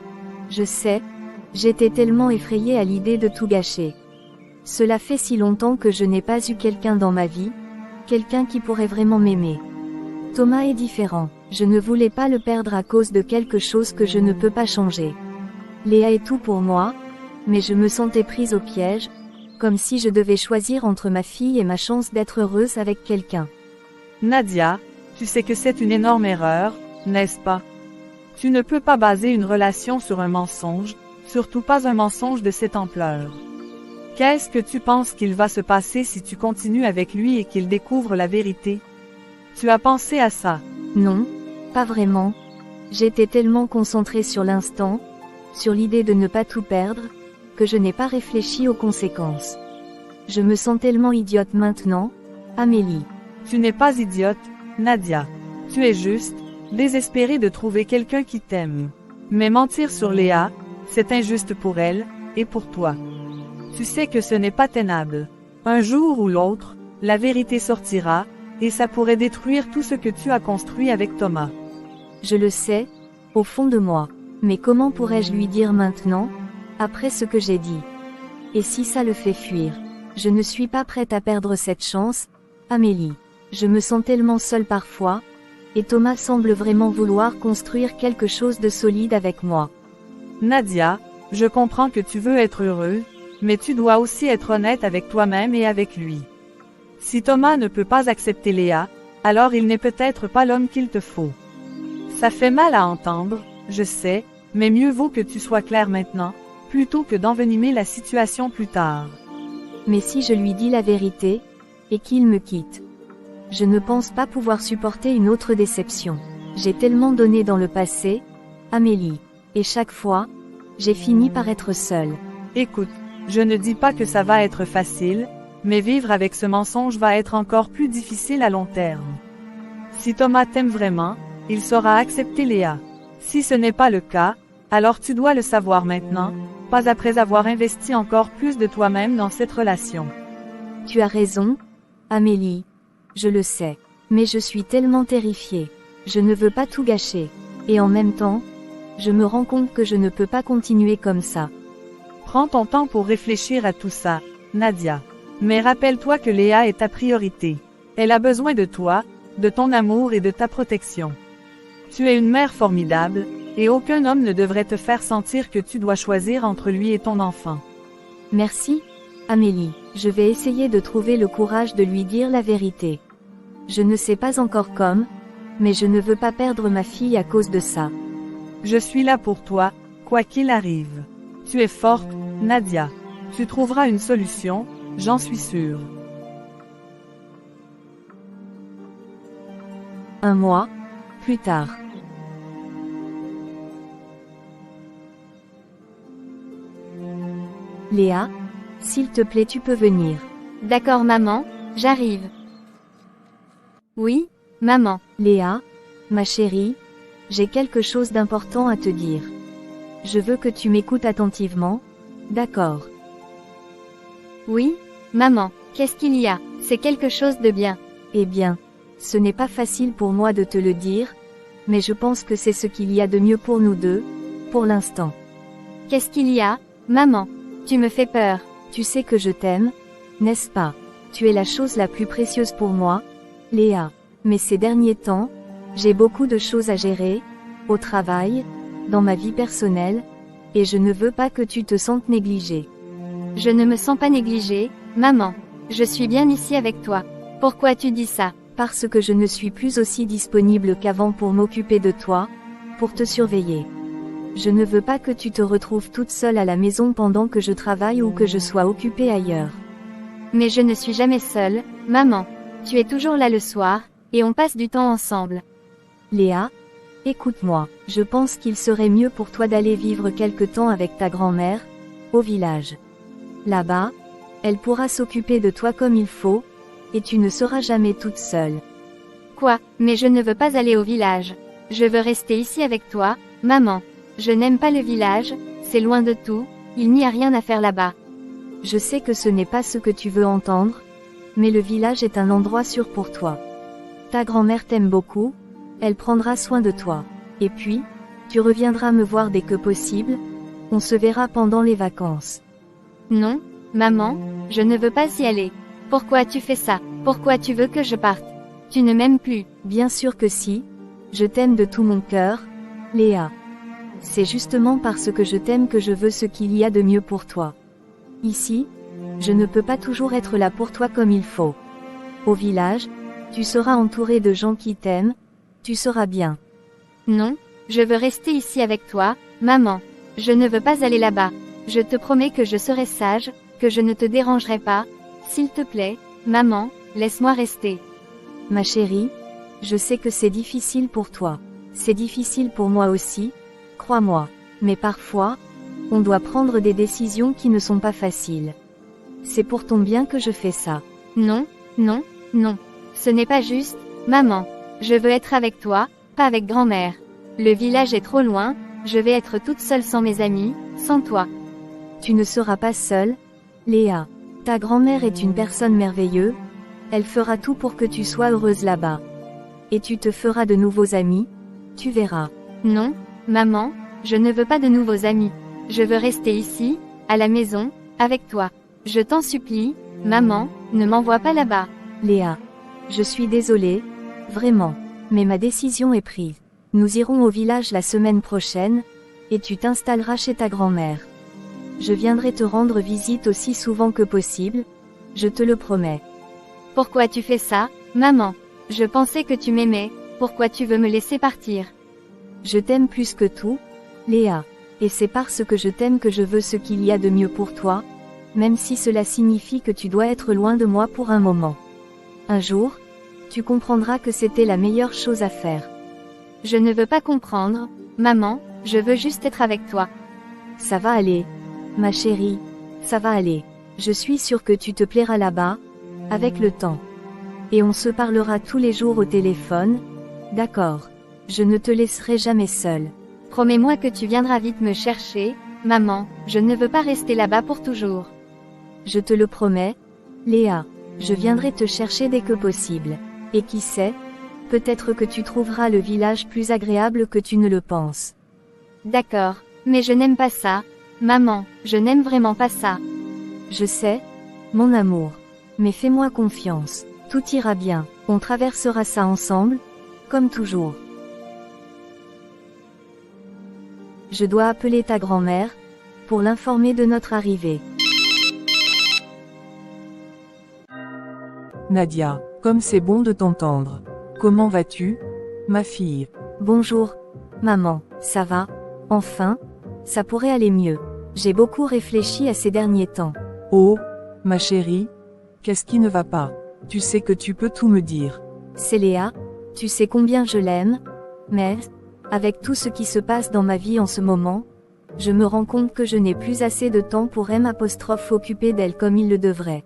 J'étais tellement effrayée à l'idée de tout gâcher. Cela fait si longtemps que je n'ai pas eu quelqu'un dans ma vie, quelqu'un qui pourrait vraiment m'aimer. Thomas est différent. Je ne voulais pas le perdre à cause de quelque chose que je ne peux pas changer. Léa est tout pour moi, mais je me sentais prise au piège, comme si je devais choisir entre ma fille et ma chance d'être heureuse avec quelqu'un. Nadia, tu sais que c'est une énorme erreur, n'est-ce pas? Tu ne peux pas baser une relation sur un mensonge, surtout pas un mensonge de cette ampleur. Qu'est-ce que tu penses qu'il va se passer si tu continues avec lui et qu'il découvre la vérité? Tu as pensé à ça? Non, pas vraiment. J'étais tellement concentrée sur l'instant, sur l'idée de ne pas tout perdre, que je n'ai pas réfléchi aux conséquences. Je me sens tellement idiote maintenant, Amélie. Tu n'es pas idiote, Nadia. Tu es juste, désespérée de trouver quelqu'un qui t'aime. Mais mentir sur Léa, c'est injuste pour elle, et pour toi. Tu sais que ce n'est pas tenable. Un jour ou l'autre, la vérité sortira, et ça pourrait détruire tout ce que tu as construit avec Thomas. Je le sais, au fond de moi. Mais comment pourrais-je lui dire maintenant, après ce que j'ai dit? Et si ça le fait fuir? Je ne suis pas prête à perdre cette chance, Amélie. Je me sens tellement seule parfois, et Thomas semble vraiment vouloir construire quelque chose de solide avec moi. Nadia, je comprends que tu veux être heureuse, mais tu dois aussi être honnête avec toi-même et avec lui. Si Thomas ne peut pas accepter Léa, alors il n'est peut-être pas l'homme qu'il te faut. Ça fait mal à entendre, je sais, mais mieux vaut que tu sois clair maintenant, plutôt que d'envenimer la situation plus tard. Mais si je lui dis la vérité, et qu'il me quitte, je ne pense pas pouvoir supporter une autre déception. J'ai tellement donné dans le passé, Amélie, et chaque fois, j'ai fini par être seule. Écoute, je ne dis pas que ça va être facile, mais vivre avec ce mensonge va être encore plus difficile à long terme. Si Thomas t'aime vraiment, il saura accepter Léa. Si ce n'est pas le cas, alors tu dois le savoir maintenant, pas après avoir investi encore plus de toi-même dans cette relation. Tu as raison, Amélie. Je le sais. Mais je suis tellement terrifiée. Je ne veux pas tout gâcher. Et en même temps, je me rends compte que je ne peux pas continuer comme ça. Prends ton temps pour réfléchir à tout ça, Nadia. Mais rappelle-toi que Léa est ta priorité. Elle a besoin de toi, de ton amour et de ta protection. Tu es une mère formidable, et aucun homme ne devrait te faire sentir que tu dois choisir entre lui et ton enfant. Merci, Amélie. Je vais essayer de trouver le courage de lui dire la vérité. Je ne sais pas encore comme, mais je ne veux pas perdre ma fille à cause de ça. Je suis là pour toi, quoi qu'il arrive. Tu es forte, Nadia. Tu trouveras une solution, j'en suis sûre. Un mois plus tard. Léa, s'il te plaît, tu peux venir. D'accord maman, j'arrive. Oui, maman. Léa, ma chérie, j'ai quelque chose d'important à te dire. Je veux que tu m'écoutes attentivement, d'accord? Oui, maman, qu'est-ce qu'il y a? C'est quelque chose de bien. Eh bien, ce n'est pas facile pour moi de te le dire, mais je pense que c'est ce qu'il y a de mieux pour nous deux, pour l'instant. Qu'est-ce qu'il y a, maman? Tu me fais peur. Tu sais que je t'aime, n'est-ce pas? Tu es la chose la plus précieuse pour moi, Léa. Mais ces derniers temps, j'ai beaucoup de choses à gérer, au travail, dans ma vie personnelle, et je ne veux pas que tu te sentes négligée. Je ne me sens pas négligée, maman. Je suis bien ici avec toi. Pourquoi tu dis ça? Parce que je ne suis plus aussi disponible qu'avant pour m'occuper de toi, pour te surveiller. Je ne veux pas que tu te retrouves toute seule à la maison pendant que je travaille ou que je sois occupée ailleurs. Mais je ne suis jamais seule, maman. Tu es toujours là le soir, et on passe du temps ensemble. Léa, écoute-moi, je pense qu'il serait mieux pour toi d'aller vivre quelque temps avec ta grand-mère, au village. Là-bas, elle pourra s'occuper de toi comme il faut, et tu ne seras jamais toute seule. Quoi? Mais je ne veux pas aller au village. Je veux rester ici avec toi, maman. Je n'aime pas le village, c'est loin de tout, Il n'y a rien à faire là-bas. Je sais que ce n'est pas ce que tu veux entendre, mais le village est un endroit sûr pour toi. Ta grand-mère t'aime beaucoup, elle prendra soin de toi. Et puis, tu reviendras me voir dès que possible, on se verra pendant les vacances. Non, maman, je ne veux pas y aller. Pourquoi tu fais ça? Pourquoi tu veux que je parte? Tu ne m'aimes plus. Bien sûr que si, je t'aime de tout mon cœur, Léa. C'est justement parce que je t'aime que je veux ce qu'il y a de mieux pour toi. Ici, je ne peux pas toujours être là pour toi comme il faut. Au village, tu seras entouré de gens qui t'aiment, tu seras bien. Non, je veux rester ici avec toi, maman. Je ne veux pas aller là-bas. Je te promets que je serai sage, que je ne te dérangerai pas. S'il te plaît, maman, laisse-moi rester. Ma chérie, je sais que c'est difficile pour toi. C'est difficile pour moi aussi, crois-moi. Mais parfois, on doit prendre des décisions qui ne sont pas faciles. C'est pour ton bien que je fais ça. Non, non, non. Ce n'est pas juste, maman. Je veux être avec toi, pas avec grand-mère. Le village est trop loin, je vais être toute seule sans mes amis, sans toi. Tu ne seras pas seule, Léa. Ta grand-mère est une personne merveilleuse, elle fera tout pour que tu sois heureuse là-bas. Et tu te feras de nouveaux amis, tu verras. Non, maman, je ne veux pas de nouveaux amis. Je veux rester ici, à la maison, avec toi. Je t'en supplie, maman, ne m'envoie pas là-bas. Léa, je suis désolée, vraiment, mais ma décision est prise. Nous irons au village la semaine prochaine, et tu t'installeras chez ta grand-mère. Je viendrai te rendre visite aussi souvent que possible, je te le promets. Pourquoi tu fais ça, maman? Je pensais que tu m'aimais, pourquoi tu veux me laisser partir? Je t'aime plus que tout, Léa, et c'est parce que je t'aime que je veux ce qu'il y a de mieux pour toi, même si cela signifie que tu dois être loin de moi pour un moment. Un jour, tu comprendras que c'était la meilleure chose à faire. Je ne veux pas comprendre, maman, je veux juste être avec toi. Ça va aller, ma chérie, ça va aller. Je suis sûre que tu te plairas là-bas, avec le temps. Et on se parlera tous les jours au téléphone, d'accord? Je ne te laisserai jamais seule. Promets-moi que tu viendras vite me chercher, maman, je ne veux pas rester là-bas pour toujours. Je te le promets, Léa, je viendrai te chercher dès que possible. Et qui sait, peut-être que tu trouveras le village plus agréable que tu ne le penses. D'accord, mais je n'aime pas ça, maman, je n'aime vraiment pas ça. Je sais, mon amour. Mais fais-moi confiance, tout ira bien, on traversera ça ensemble, comme toujours. Je dois appeler ta grand-mère, pour l'informer de notre arrivée. Nadia, comme c'est bon de t'entendre. Comment vas-tu, ma fille? Bonjour, maman, ça va? Enfin, ça pourrait aller mieux. J'ai beaucoup réfléchi à ces derniers temps. Oh, ma chérie, qu'est-ce qui ne va pas? Tu sais que tu peux tout me dire. C'est Léa, tu sais combien je l'aime, mais, avec tout ce qui se passe dans ma vie en ce moment, je me rends compte que je n'ai plus assez de temps pour m'occuper d'elle comme il le devrait.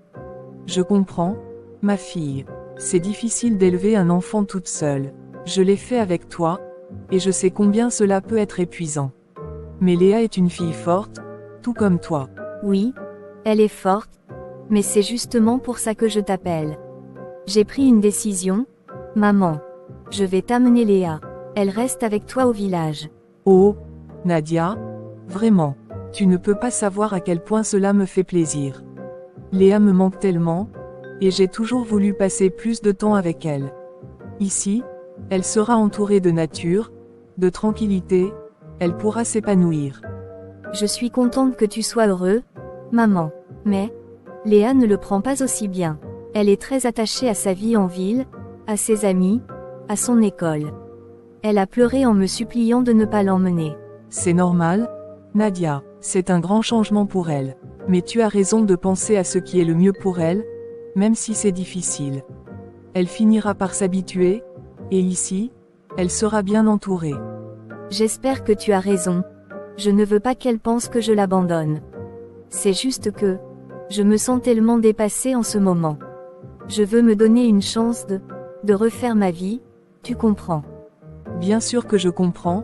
Je comprends, ma fille. C'est difficile d'élever un enfant toute seule. Je l'ai fait avec toi, et je sais combien cela peut être épuisant. Mais Léa est une fille forte, tout comme toi. Oui, elle est forte, mais c'est justement pour ça que je t'appelle. J'ai pris une décision, maman. Je vais t'amener Léa. Elle reste avec toi au village. Oh, Nadia, vraiment, tu ne peux pas savoir à quel point cela me fait plaisir. Léa me manque tellement, et j'ai toujours voulu passer plus de temps avec elle. Ici, elle sera entourée de nature, de tranquillité, elle pourra s'épanouir. Je suis contente que tu sois heureux, maman. Mais, Léa ne le prend pas aussi bien. Elle est très attachée à sa vie en ville, à ses amis, à son école. Elle a pleuré en me suppliant de ne pas l'emmener. C'est normal, Nadia, c'est un grand changement pour elle. Mais tu as raison de penser à ce qui est le mieux pour elle, même si c'est difficile. Elle finira par s'habituer, et ici, elle sera bien entourée. J'espère que tu as raison. Je ne veux pas qu'elle pense que je l'abandonne. C'est juste que, je me sens tellement dépassée en ce moment. Je veux me donner une chance de refaire ma vie, tu comprends. Bien sûr que je comprends,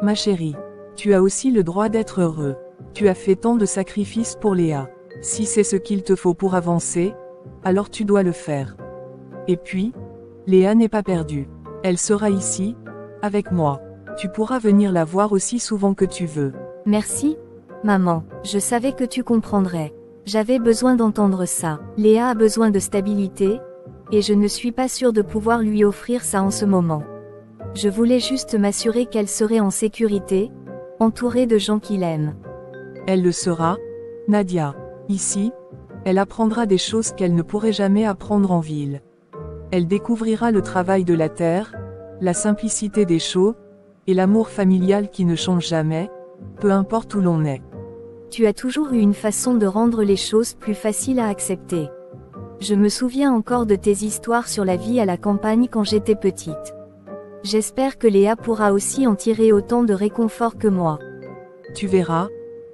ma chérie. Tu as aussi le droit d'être heureux. Tu as fait tant de sacrifices pour Léa. Si c'est ce qu'il te faut pour avancer, alors tu dois le faire. Et puis, Léa n'est pas perdue. Elle sera ici, avec moi. Tu pourras venir la voir aussi souvent que tu veux. Merci, maman, je savais que tu comprendrais. J'avais besoin d'entendre ça. Léa a besoin de stabilité, et je ne suis pas sûre de pouvoir lui offrir ça en ce moment. Je voulais juste m'assurer qu'elle serait en sécurité, entourée de gens qui l'aiment. Elle le sera, Nadia. Ici, elle apprendra des choses qu'elle ne pourrait jamais apprendre en ville. Elle découvrira le travail de la terre, la simplicité des choses, et l'amour familial qui ne change jamais, peu importe où l'on est. Tu as toujours eu une façon de rendre les choses plus faciles à accepter. Je me souviens encore de tes histoires sur la vie à la campagne quand j'étais petite. J'espère que Léa pourra aussi en tirer autant de réconfort que moi. Tu verras,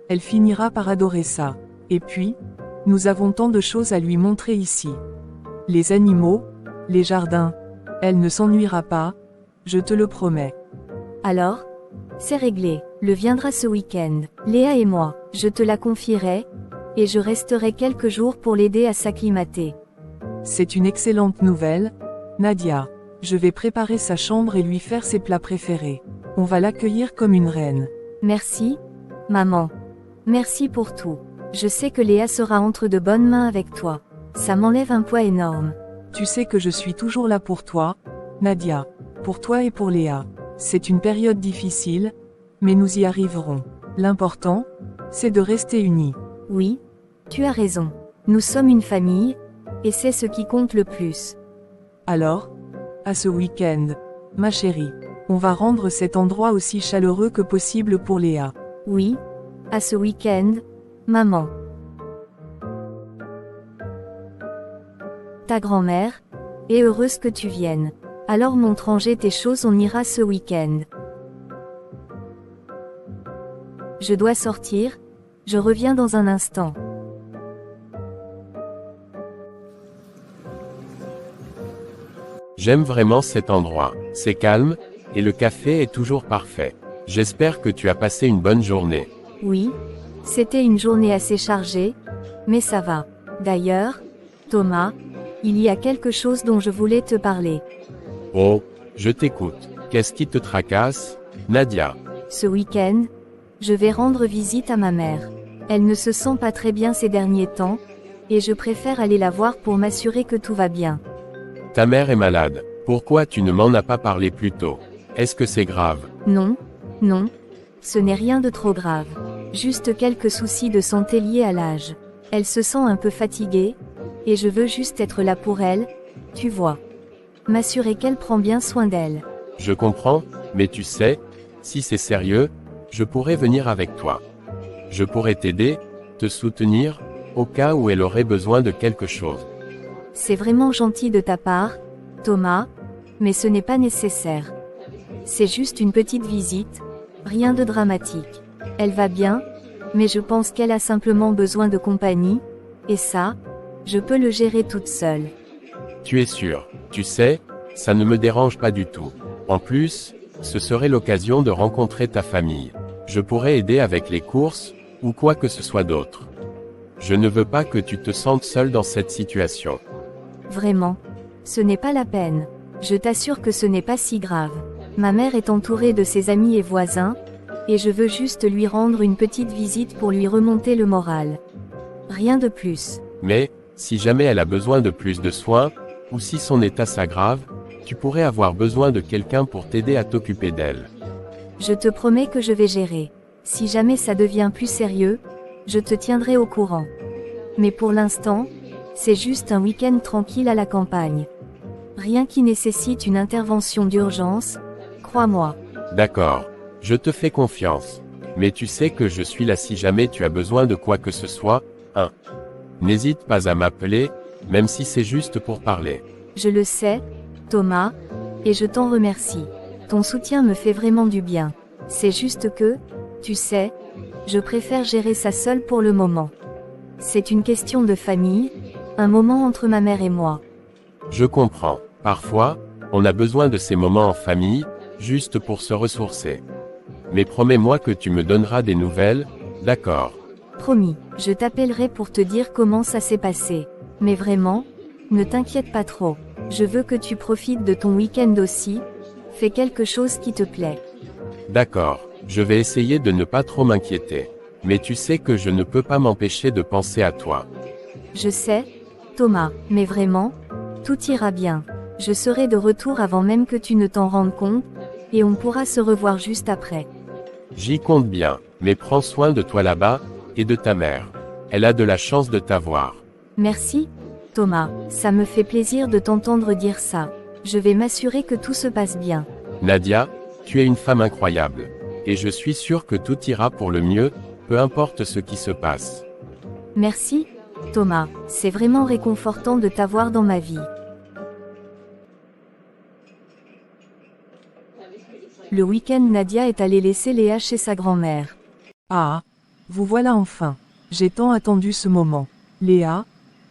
elle finira par adorer ça. Et puis, nous avons tant de choses à lui montrer ici. Les animaux, les jardins. Elle ne s'ennuiera pas, je te le promets. Alors, c'est réglé. Le viendra ce week-end. Léa et moi, je te la confierai, et je resterai quelques jours pour l'aider à s'acclimater. C'est une excellente nouvelle, Nadia. Je vais préparer sa chambre et lui faire ses plats préférés. On va l'accueillir comme une reine. Merci, maman. Merci pour tout. Je sais que Léa sera entre de bonnes mains avec toi. Ça m'enlève un poids énorme. Tu sais que je suis toujours là pour toi, Nadia. Pour toi et pour Léa. C'est une période difficile, mais nous y arriverons. L'important, c'est de rester unis. Oui, tu as raison. Nous sommes une famille, et c'est ce qui compte le plus. Alors, à ce week-end, ma chérie. On va rendre cet endroit aussi chaleureux que possible pour Léa. Oui, à ce week-end, maman. Ta grand-mère est heureuse que tu viennes. Alors montre ranger tes choses, on ira ce week-end. Je dois sortir, je reviens dans un instant. J'aime vraiment cet endroit. C'est calme, et le café est toujours parfait. J'espère que tu as passé une bonne journée. Oui, c'était une journée assez chargée, mais ça va. D'ailleurs, Thomas, il y a quelque chose dont je voulais te parler. Oh, je t'écoute. Qu'est-ce qui te tracasse, Nadia? Ce week-end, je vais rendre visite à ma mère. Elle ne se sent pas très bien ces derniers temps, et je préfère aller la voir pour m'assurer que tout va bien. Ta mère est malade. Pourquoi tu ne m'en as pas parlé plus tôt? Est-ce que c'est grave? Non, non. Ce n'est rien de trop grave. Juste quelques soucis de santé liés à l'âge. Elle se sent un peu fatiguée, et je veux juste être là pour elle, tu vois. M'assurer qu'elle prend bien soin d'elle. Je comprends, mais tu sais, si c'est sérieux, je pourrais venir avec toi. Je pourrais t'aider, te soutenir, au cas où elle aurait besoin de quelque chose. C'est vraiment gentil de ta part, Thomas, mais ce n'est pas nécessaire. C'est juste une petite visite, rien de dramatique. Elle va bien, mais je pense qu'elle a simplement besoin de compagnie, et ça, je peux le gérer toute seule. Tu es sûr? Tu sais, ça ne me dérange pas du tout. En plus, ce serait l'occasion de rencontrer ta famille. Je pourrais aider avec les courses, ou quoi que ce soit d'autre. Je ne veux pas que tu te sentes seule dans cette situation. Vraiment. Ce n'est pas la peine. Je t'assure que ce n'est pas si grave. Ma mère est entourée de ses amis et voisins, et je veux juste lui rendre une petite visite pour lui remonter le moral. Rien de plus. Mais, si jamais elle a besoin de plus de soins, ou si son état s'aggrave, tu pourrais avoir besoin de quelqu'un pour t'aider à t'occuper d'elle. Je te promets que je vais gérer. Si jamais ça devient plus sérieux, je te tiendrai au courant. Mais pour l'instant, c'est juste un week-end tranquille à la campagne. Rien qui nécessite une intervention d'urgence, crois-moi. D'accord. Je te fais confiance. Mais tu sais que je suis là si jamais tu as besoin de quoi que ce soit, hein. N'hésite pas à m'appeler, même si c'est juste pour parler. Je le sais, Thomas, et je t'en remercie. Ton soutien me fait vraiment du bien. C'est juste que, tu sais, je préfère gérer ça seule pour le moment. C'est une question de famille, un moment entre ma mère et moi. Je comprends. Parfois, on a besoin de ces moments en famille, juste pour se ressourcer. Mais promets-moi que tu me donneras des nouvelles, D'accord. Promis, je t'appellerai pour te dire comment ça s'est passé. Mais vraiment, ne t'inquiète pas trop. Je veux que tu profites de ton week-end aussi. Fais quelque chose qui te plaît. D'accord. Je vais essayer de ne pas trop m'inquiéter. Mais tu sais que je ne peux pas m'empêcher de penser à toi. Je sais, Thomas, mais vraiment, tout ira bien. Je serai de retour avant même que tu ne t'en rendes compte, et on pourra se revoir juste après. J'y compte bien, mais prends soin de toi là-bas, et de ta mère. Elle a de la chance de t'avoir. Merci, Thomas, ça me fait plaisir de t'entendre dire ça. Je vais m'assurer que tout se passe bien. Nadia, tu es une femme incroyable. Et je suis sûr que tout ira pour le mieux, peu importe ce qui se passe. Merci, Thomas, c'est vraiment réconfortant de t'avoir dans ma vie. Le week-end, Nadia est allée laisser Léa chez sa grand-mère. Ah, vous voilà enfin. J'ai tant attendu ce moment. Léa,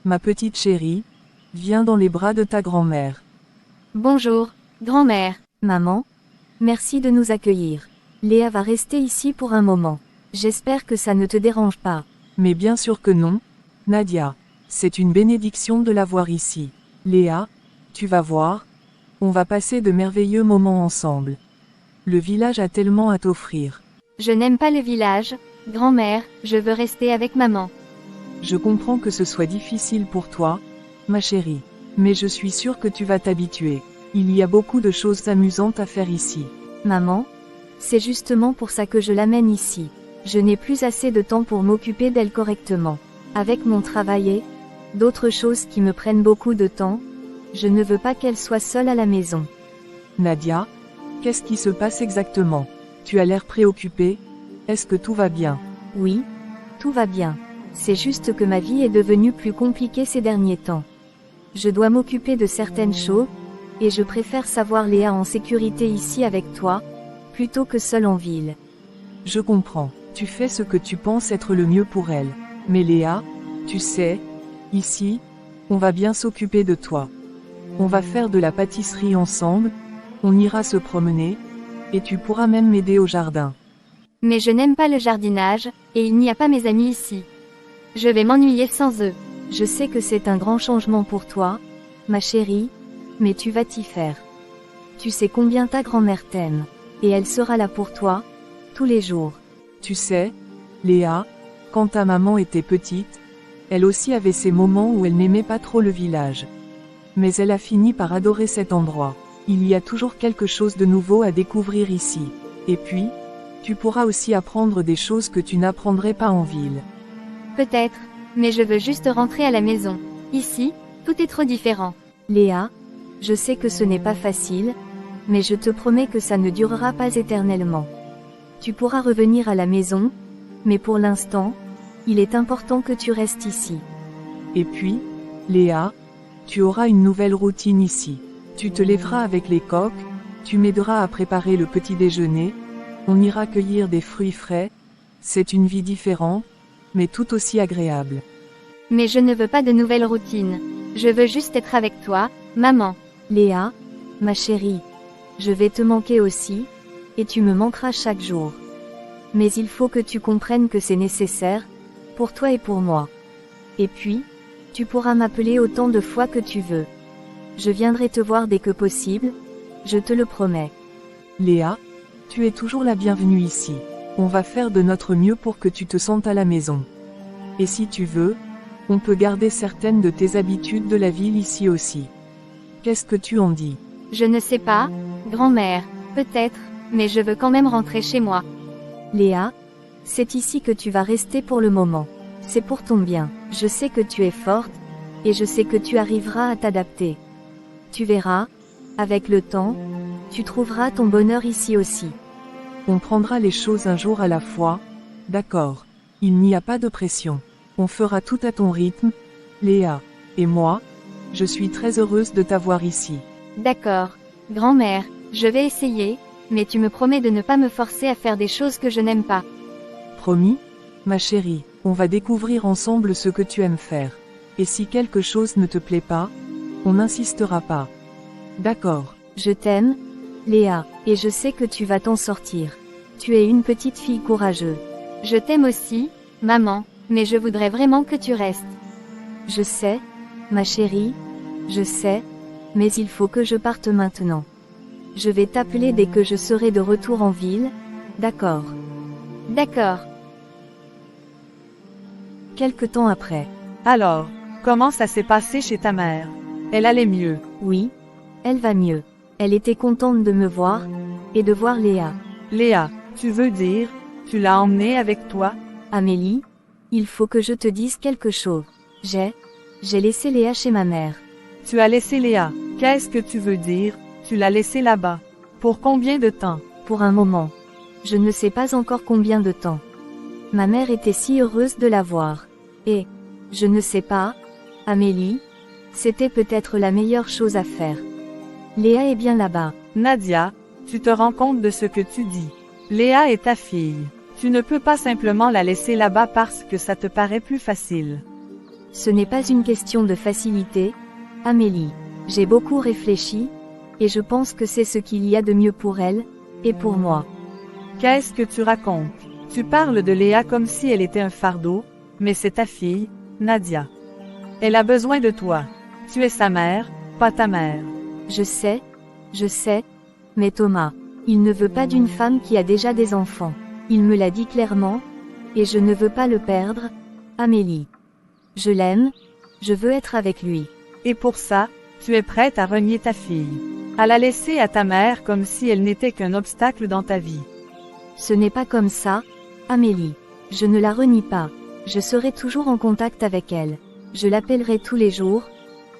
ma petite chérie, viens dans les bras de ta grand-mère. Bonjour, grand-mère. Maman, merci de nous accueillir. Léa va rester ici pour un moment. J'espère que ça ne te dérange pas. Mais bien sûr que non, Nadia. C'est une bénédiction de l'avoir ici. Léa, tu vas voir, on va passer de merveilleux moments ensemble. Le village a tellement à t'offrir. Je n'aime pas le village, grand-mère, je veux rester avec maman. Je comprends que ce soit difficile pour toi, ma chérie. Mais je suis sûre que tu vas t'habituer. Il y a beaucoup de choses amusantes à faire ici. Maman, c'est justement pour ça que je l'amène ici. Je n'ai plus assez de temps pour m'occuper d'elle correctement. Avec mon travail et d'autres choses qui me prennent beaucoup de temps, je ne veux pas qu'elle soit seule à la maison. Nadia, qu'est-ce qui se passe exactement? Tu as l'air préoccupée. Est-ce que tout va bien? Oui, tout va bien. C'est juste que ma vie est devenue plus compliquée ces derniers temps. Je dois m'occuper de certaines choses, et je préfère savoir Léa en sécurité ici avec toi, plutôt que seule en ville. Je comprends. Tu fais ce que tu penses être le mieux pour elle. Mais Léa, tu sais, ici, on va bien s'occuper de toi. On va faire de la pâtisserie ensemble, on ira se promener, et tu pourras même m'aider au jardin. Mais je n'aime pas le jardinage, et il n'y a pas mes amis ici. Je vais m'ennuyer sans eux. Je sais que c'est un grand changement pour toi, ma chérie, mais tu vas t'y faire. Tu sais combien ta grand-mère t'aime, et elle sera là pour toi, tous les jours. Tu sais, Léa, quand ta maman était petite, elle aussi avait ces moments où elle n'aimait pas trop le village. Mais elle a fini par adorer cet endroit. Il y a toujours quelque chose de nouveau à découvrir ici. Et puis, tu pourras aussi apprendre des choses que tu n'apprendrais pas en ville. Peut-être, mais je veux juste rentrer à la maison. Ici, tout est trop différent. Léa, je sais que ce n'est pas facile, mais je te promets que ça ne durera pas éternellement. Tu pourras revenir à la maison, mais pour l'instant, il est important que tu restes ici. Et puis, Léa, tu auras une nouvelle routine ici. Tu te lèveras avec les coqs, tu m'aideras à préparer le petit déjeuner, on ira cueillir des fruits frais. C'est une vie différente, mais tout aussi agréable. Mais je ne veux pas de nouvelles routines. Je veux juste être avec toi, maman. Léa, ma chérie, je vais te manquer aussi, et tu me manqueras chaque jour. Mais il faut que tu comprennes que c'est nécessaire, pour toi et pour moi. Et puis, tu pourras m'appeler autant de fois que tu veux. Je viendrai te voir dès que possible, je te le promets. Léa, tu es toujours la bienvenue ici. On va faire de notre mieux pour que tu te sentes à la maison. Et si tu veux, on peut garder certaines de tes habitudes de la ville ici aussi. Qu'est-ce que tu en dis? Je ne sais pas, grand-mère, peut-être, mais je veux quand même rentrer chez moi. Léa, c'est ici que tu vas rester pour le moment. C'est pour ton bien. Je sais que tu es forte, et je sais que tu arriveras à t'adapter. Tu verras, avec le temps, tu trouveras ton bonheur ici aussi. On prendra les choses un jour à la fois, d'accord. Il n'y a pas de pression. On fera tout à ton rythme, Léa. Et moi, je suis très heureuse de t'avoir ici. D'accord, grand-mère, je vais essayer, mais tu me promets de ne pas me forcer à faire des choses que je n'aime pas. Promis, ma chérie, on va découvrir ensemble ce que tu aimes faire. Et si quelque chose ne te plaît pas, on n'insistera pas. D'accord. Je t'aime, Léa, et je sais que tu vas t'en sortir. Tu es une petite fille courageuse. Je t'aime aussi, maman, mais je voudrais vraiment que tu restes. Je sais, ma chérie, je sais, mais il faut que je parte maintenant. Je vais t'appeler dès que je serai de retour en ville, d'accord? D'accord. Quelque temps après. Alors, comment ça s'est passé chez ta mère? Elle allait mieux. Oui, elle va mieux. Elle était contente de me voir, et de voir Léa. Léa, tu veux dire, tu l'as emmenée avec toi? Amélie, il faut que je te dise quelque chose. J'ai laissé Léa chez ma mère. Tu as laissé Léa. Qu'est-ce que tu veux dire? Tu l'as laissée là-bas. Pour combien de temps? Pour un moment. Je ne sais pas encore combien de temps. Ma mère était si heureuse de la voir. Et, je ne sais pas, Amélie, c'était peut-être la meilleure chose à faire. Léa est bien là-bas. Nadia, tu te rends compte de ce que tu dis. Léa est ta fille. Tu ne peux pas simplement la laisser là-bas parce que ça te paraît plus facile. Ce n'est pas une question de facilité, Amélie. J'ai beaucoup réfléchi, et je pense que c'est ce qu'il y a de mieux pour elle, et pour moi. Qu'est-ce que tu racontes? Tu parles de Léa comme si elle était un fardeau, mais c'est ta fille, Nadia. Elle a besoin de toi. Tu es sa mère, pas ta mère. Je sais, mais Thomas, il ne veut pas d'une femme qui a déjà des enfants. Il me l'a dit clairement, et je ne veux pas le perdre, Amélie. Je l'aime, je veux être avec lui. Et pour ça, tu es prête à renier ta fille, à la laisser à ta mère comme si elle n'était qu'un obstacle dans ta vie. Ce n'est pas comme ça, Amélie. Je ne la renie pas. Je serai toujours en contact avec elle. Je l'appellerai tous les jours.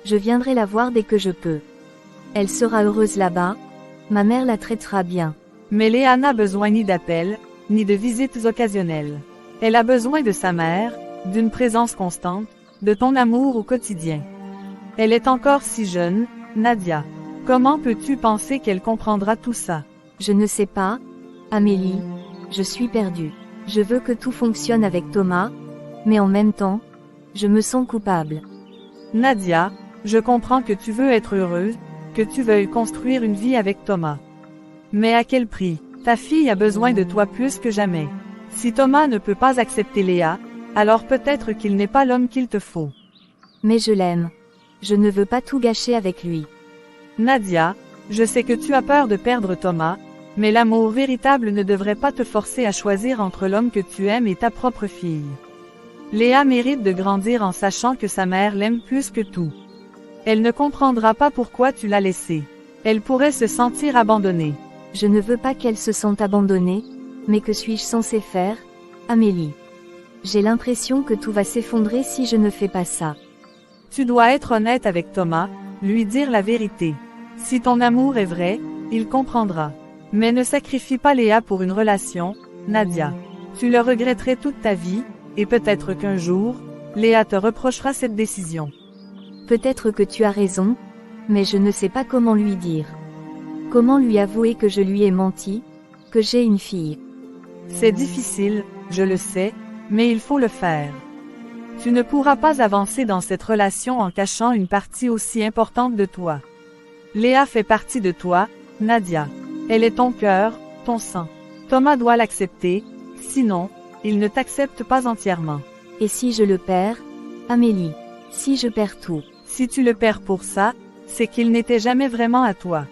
Je viendrai la voir dès que je peux. Elle sera heureuse là-bas. Ma mère la traitera bien. Mais Léa n'a besoin ni d'appels, ni de visites occasionnelles. Elle a besoin de sa mère, d'une présence constante, de ton amour au quotidien. Elle est encore si jeune, Nadia. Comment peux-tu penser qu'elle comprendra tout ça? Je ne sais pas, Amélie. Je suis perdue. Je veux que tout fonctionne avec Thomas, mais en même temps, je me sens coupable. Nadia, je comprends que tu veux être heureuse, que tu veuilles construire une vie avec Thomas. Mais à quel prix? Ta fille a besoin de toi plus que jamais. Si Thomas ne peut pas accepter Léa, alors peut-être qu'il n'est pas l'homme qu'il te faut. Mais je l'aime. Je ne veux pas tout gâcher avec lui. Nadia, je sais que tu as peur de perdre Thomas, mais l'amour véritable ne devrait pas te forcer à choisir entre l'homme que tu aimes et ta propre fille. Léa mérite de grandir en sachant que sa mère l'aime plus que tout. Elle ne comprendra pas pourquoi tu l'as laissée. Elle pourrait se sentir abandonnée. Je ne veux pas qu'elle se sente abandonnée, mais que suis-je censée faire, Amélie? J'ai l'impression que tout va s'effondrer si je ne fais pas ça. Tu dois être honnête avec Thomas, lui dire la vérité. Si ton amour est vrai, il comprendra. Mais ne sacrifie pas Léa pour une relation, Nadia. Tu le regretterais toute ta vie, et peut-être qu'un jour, Léa te reprochera cette décision. Peut-être que tu as raison, mais je ne sais pas comment lui dire. Comment lui avouer que je lui ai menti, que j'ai une fille? C'est difficile, je le sais, mais il faut le faire. Tu ne pourras pas avancer dans cette relation en cachant une partie aussi importante de toi. Léa fait partie de toi, Nadia. Elle est ton cœur, ton sang. Thomas doit l'accepter, sinon, il ne t'accepte pas entièrement. Et si je le perds, Amélie? Si je perds tout? Si tu le perds pour ça, c'est qu'il n'était jamais vraiment à toi.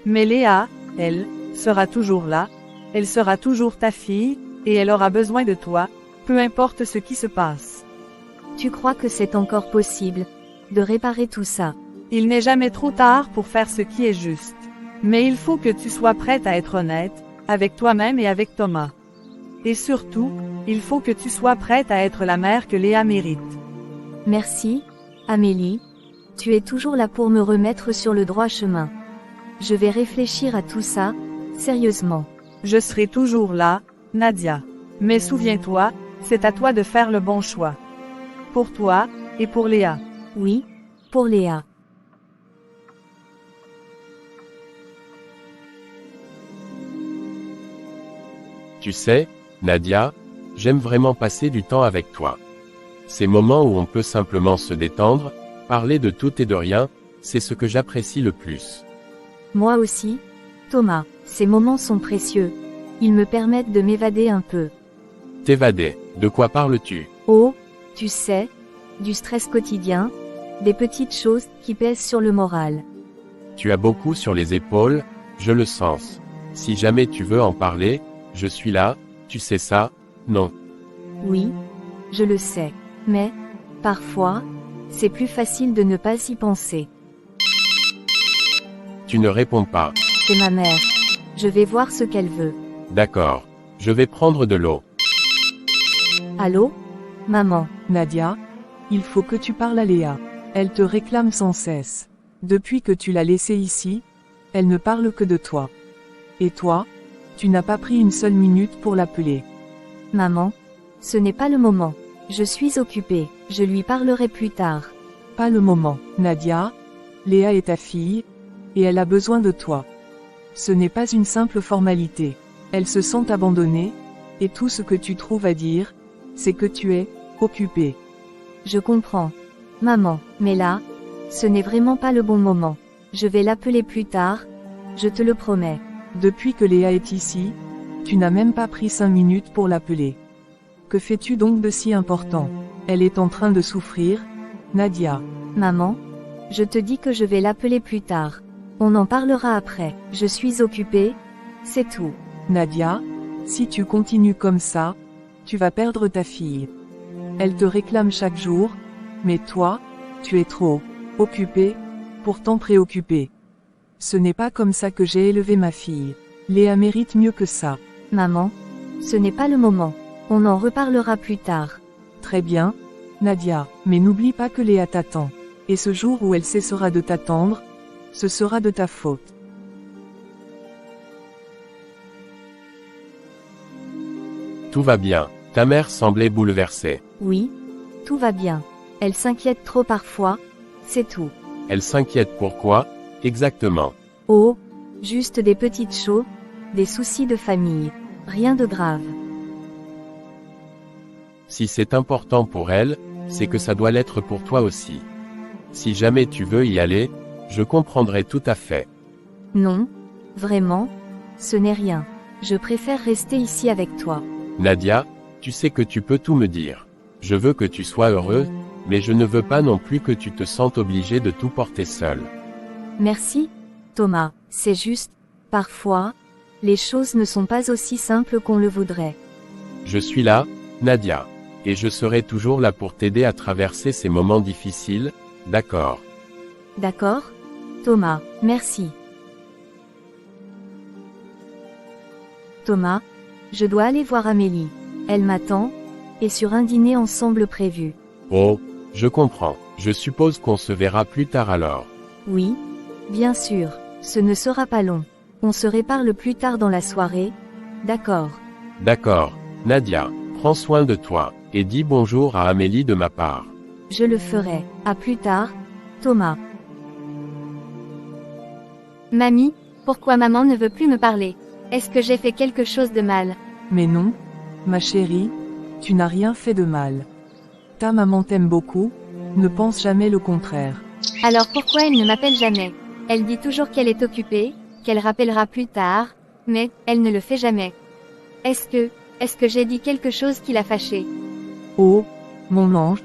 Mais Léa, elle, sera toujours là, elle sera toujours ta fille, et elle aura besoin de toi, peu importe ce qui se passe. Tu crois que c'est encore possible de réparer tout ça? Il n'est jamais trop tard pour faire ce qui est juste. Mais il faut que tu sois prête à être honnête, avec toi-même et avec Thomas. Et surtout, il faut que tu sois prête à être la mère que Léa mérite. Merci, Amélie. Tu es toujours là pour me remettre sur le droit chemin. Je vais réfléchir à tout ça, sérieusement. Je serai toujours là, Nadia. Mais souviens-toi, c'est à toi de faire le bon choix. Pour toi, et pour Léa. Oui, pour Léa. Tu sais, Nadia, j'aime vraiment passer du temps avec toi. Ces moments où on peut simplement se détendre, parler de tout et de rien, c'est ce que j'apprécie le plus. Moi aussi, Thomas, ces moments sont précieux. Ils me permettent de m'évader un peu. T'évader. De quoi parles-tu? Oh, tu sais, du stress quotidien, des petites choses qui pèsent sur le moral. Tu as beaucoup sur les épaules, je le sens. Si jamais tu veux en parler, je suis là, tu sais ça, non? Oui, je le sais. Mais, parfois, c'est plus facile de ne pas y penser. Tu ne réponds pas. C'est ma mère. Je vais voir ce qu'elle veut. D'accord. Je vais prendre de l'eau. Allô? Maman. Nadia, il faut que tu parles à Léa. Elle te réclame sans cesse. Depuis que tu l'as laissée ici, elle ne parle que de toi. Et toi, tu n'as pas pris une seule minute pour l'appeler. Maman, ce n'est pas le moment. Je suis occupée, je lui parlerai plus tard. Pas le moment. Nadia, Léa est ta fille, et elle a besoin de toi. Ce n'est pas une simple formalité. Elle se sent abandonnée, et tout ce que tu trouves à dire, c'est que tu es occupée. Je comprends. Maman, mais là, ce n'est vraiment pas le bon moment. Je vais l'appeler plus tard, je te le promets. Depuis que Léa est ici, tu n'as même pas pris 5 minutes pour l'appeler. Que fais-tu donc de si important? Elle est en train de souffrir, Nadia. Maman, je te dis que je vais l'appeler plus tard. On en parlera après. Je suis occupée, c'est tout. Nadia, si tu continues comme ça, tu vas perdre ta fille. Elle te réclame chaque jour, mais toi, tu es trop occupée, pourtant préoccupée. Ce n'est pas comme ça que j'ai élevé ma fille. Léa mérite mieux que ça. Maman, ce n'est pas le moment. On en reparlera plus tard. Très bien, Nadia, mais n'oublie pas que Léa t'attend. Et ce jour où elle cessera de t'attendre, ce sera de ta faute. Tout va bien. Ta mère semblait bouleversée. Oui, tout va bien. Elle s'inquiète trop parfois, c'est tout. Elle s'inquiète pourquoi, exactement? Oh, juste des petites choses, des soucis de famille. Rien de grave. Si c'est important pour elle, c'est que ça doit l'être pour toi aussi. Si jamais tu veux y aller, je comprendrai tout à fait. Non, vraiment, ce n'est rien. Je préfère rester ici avec toi. Nadia, tu sais que tu peux tout me dire. Je veux que tu sois heureuse, mais je ne veux pas non plus que tu te sentes obligée de tout porter seule. Merci, Thomas. C'est juste, parfois, les choses ne sont pas aussi simples qu'on le voudrait. Je suis là, Nadia. Et je serai toujours là pour t'aider à traverser ces moments difficiles, d'accord? D'accord, Thomas, merci. Thomas, je dois aller voir Amélie. Elle m'attend, et sur un dîner ensemble prévu. Oh, je comprends. Je suppose qu'on se verra plus tard alors. Oui, bien sûr, ce ne sera pas long. On se reparle plus tard dans la soirée, d'accord? D'accord, Nadia, prends soin de toi, et dis bonjour à Amélie de ma part. Je le ferai. À plus tard, Thomas. Mamie, pourquoi maman ne veut plus me parler? Est-ce que j'ai fait quelque chose de mal? Mais non, ma chérie, tu n'as rien fait de mal. Ta maman t'aime beaucoup, ne pense jamais le contraire. Alors pourquoi elle ne m'appelle jamais? Elle dit toujours qu'elle est occupée, qu'elle rappellera plus tard, mais elle ne le fait jamais. Est-ce que j'ai dit quelque chose qui l'a fâchée? Oh, mon ange,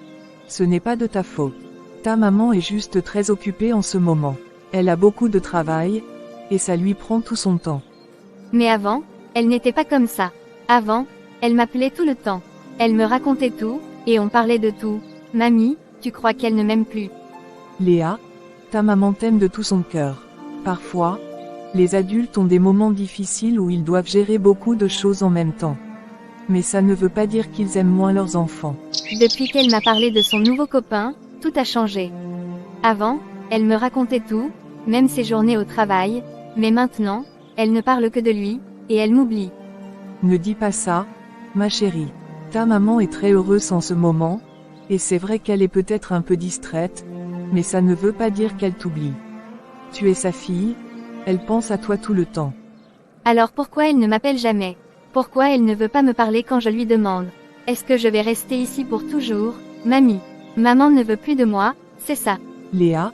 ce n'est pas de ta faute. Ta maman est juste très occupée en ce moment. Elle a beaucoup de travail, et ça lui prend tout son temps. Mais avant, elle n'était pas comme ça. Avant, elle m'appelait tout le temps. Elle me racontait tout, et on parlait de tout. Mamie, tu crois qu'elle ne m'aime plus? Léa, ta maman t'aime de tout son cœur. Parfois, les adultes ont des moments difficiles où ils doivent gérer beaucoup de choses en même temps. Mais ça ne veut pas dire qu'ils aiment moins leurs enfants. Depuis qu'elle m'a parlé de son nouveau copain, tout a changé. Avant, elle me racontait tout, même ses journées au travail, mais maintenant, elle ne parle que de lui, et elle m'oublie. Ne dis pas ça, ma chérie. Ta maman est très heureuse en ce moment, et c'est vrai qu'elle est peut-être un peu distraite, mais ça ne veut pas dire qu'elle t'oublie. Tu es sa fille, elle pense à toi tout le temps. Alors pourquoi elle ne m'appelle jamais? Pourquoi elle ne veut pas me parler quand je lui demande? Est-ce que je vais rester ici pour toujours? Mamie, maman ne veut plus de moi, c'est ça. Léa,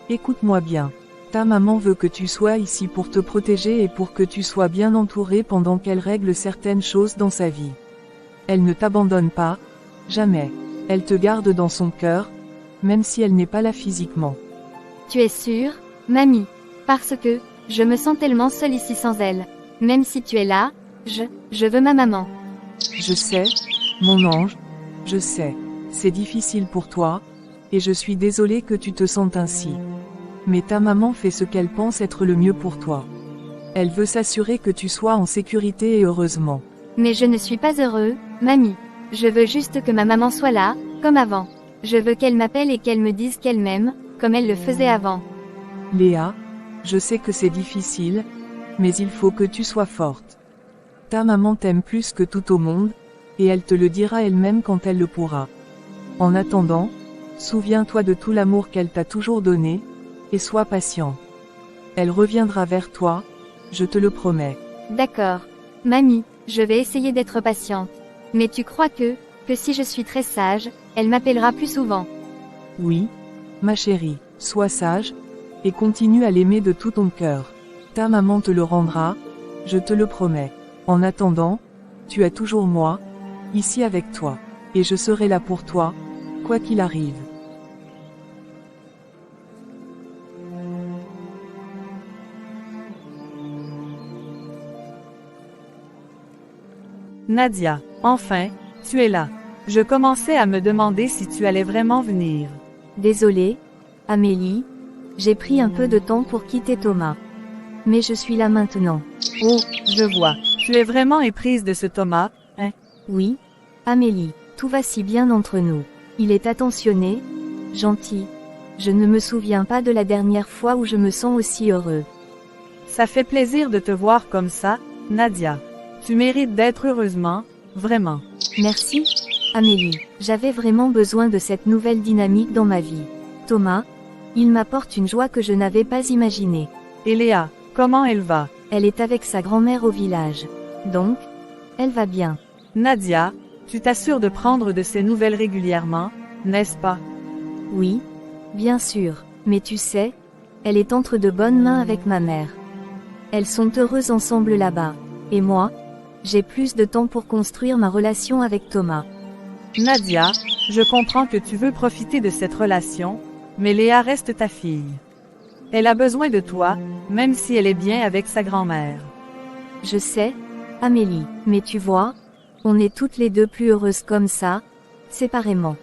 écoute-moi bien. Ta maman veut que tu sois ici pour te protéger et pour que tu sois bien entourée pendant qu'elle règle certaines choses dans sa vie. Elle ne t'abandonne pas, jamais. Elle te garde dans son cœur, même si elle n'est pas là physiquement. Tu es sûre, mamie? Parce que, je me sens tellement seule ici sans elle. Même si tu es là, je veux ma maman. Je sais, mon ange, je sais. C'est difficile pour toi, et je suis désolée que tu te sentes ainsi. Mais ta maman fait ce qu'elle pense être le mieux pour toi. Elle veut s'assurer que tu sois en sécurité et heureusement. Mais je ne suis pas heureux, mamie. Je veux juste que ma maman soit là, comme avant. Je veux qu'elle m'appelle et qu'elle me dise qu'elle m'aime, comme elle le faisait avant. Léa, je sais que c'est difficile, mais il faut que tu sois forte. Ta maman t'aime plus que tout au monde, et elle te le dira elle-même quand elle le pourra. En attendant, souviens-toi de tout l'amour qu'elle t'a toujours donné, et sois patient. Elle reviendra vers toi, je te le promets. D'accord. Mamie, je vais essayer d'être patiente. Mais tu crois que si je suis très sage, elle m'appellera plus souvent? Oui, ma chérie, sois sage, et continue à l'aimer de tout ton cœur. Ta maman te le rendra, je te le promets. En attendant, tu as toujours moi, ici avec toi, et je serai là pour toi, quoi qu'il arrive. Nadia, enfin, tu es là. Je commençais à me demander si tu allais vraiment venir. Désolée, Amélie, j'ai pris un peu de temps pour quitter Thomas. Mais je suis là maintenant. Oh, je vois. Tu es vraiment éprise de ce Thomas, hein? Oui, Amélie, tout va si bien entre nous. Il est attentionné, gentil. Je ne me souviens pas de la dernière fois où je me sens aussi heureux. Ça fait plaisir de te voir comme ça, Nadia. Tu mérites d'être heureusement, vraiment. Merci, Amélie. J'avais vraiment besoin de cette nouvelle dynamique dans ma vie. Thomas, il m'apporte une joie que je n'avais pas imaginée. Et Léa, comment elle va? Elle est avec sa grand-mère au village. Donc, elle va bien. Nadia, tu t'assures de prendre de ces nouvelles régulièrement, n'est-ce pas? Oui, bien sûr. Mais tu sais, elle est entre de bonnes mains avec ma mère. Elles sont heureuses ensemble là-bas. Et moi, j'ai plus de temps pour construire ma relation avec Thomas. Nadia, je comprends que tu veux profiter de cette relation, mais Léa reste ta fille. Elle a besoin de toi, même si elle est bien avec sa grand-mère. Je sais, Amélie, mais tu vois, on est toutes les deux plus heureuses comme ça, séparément.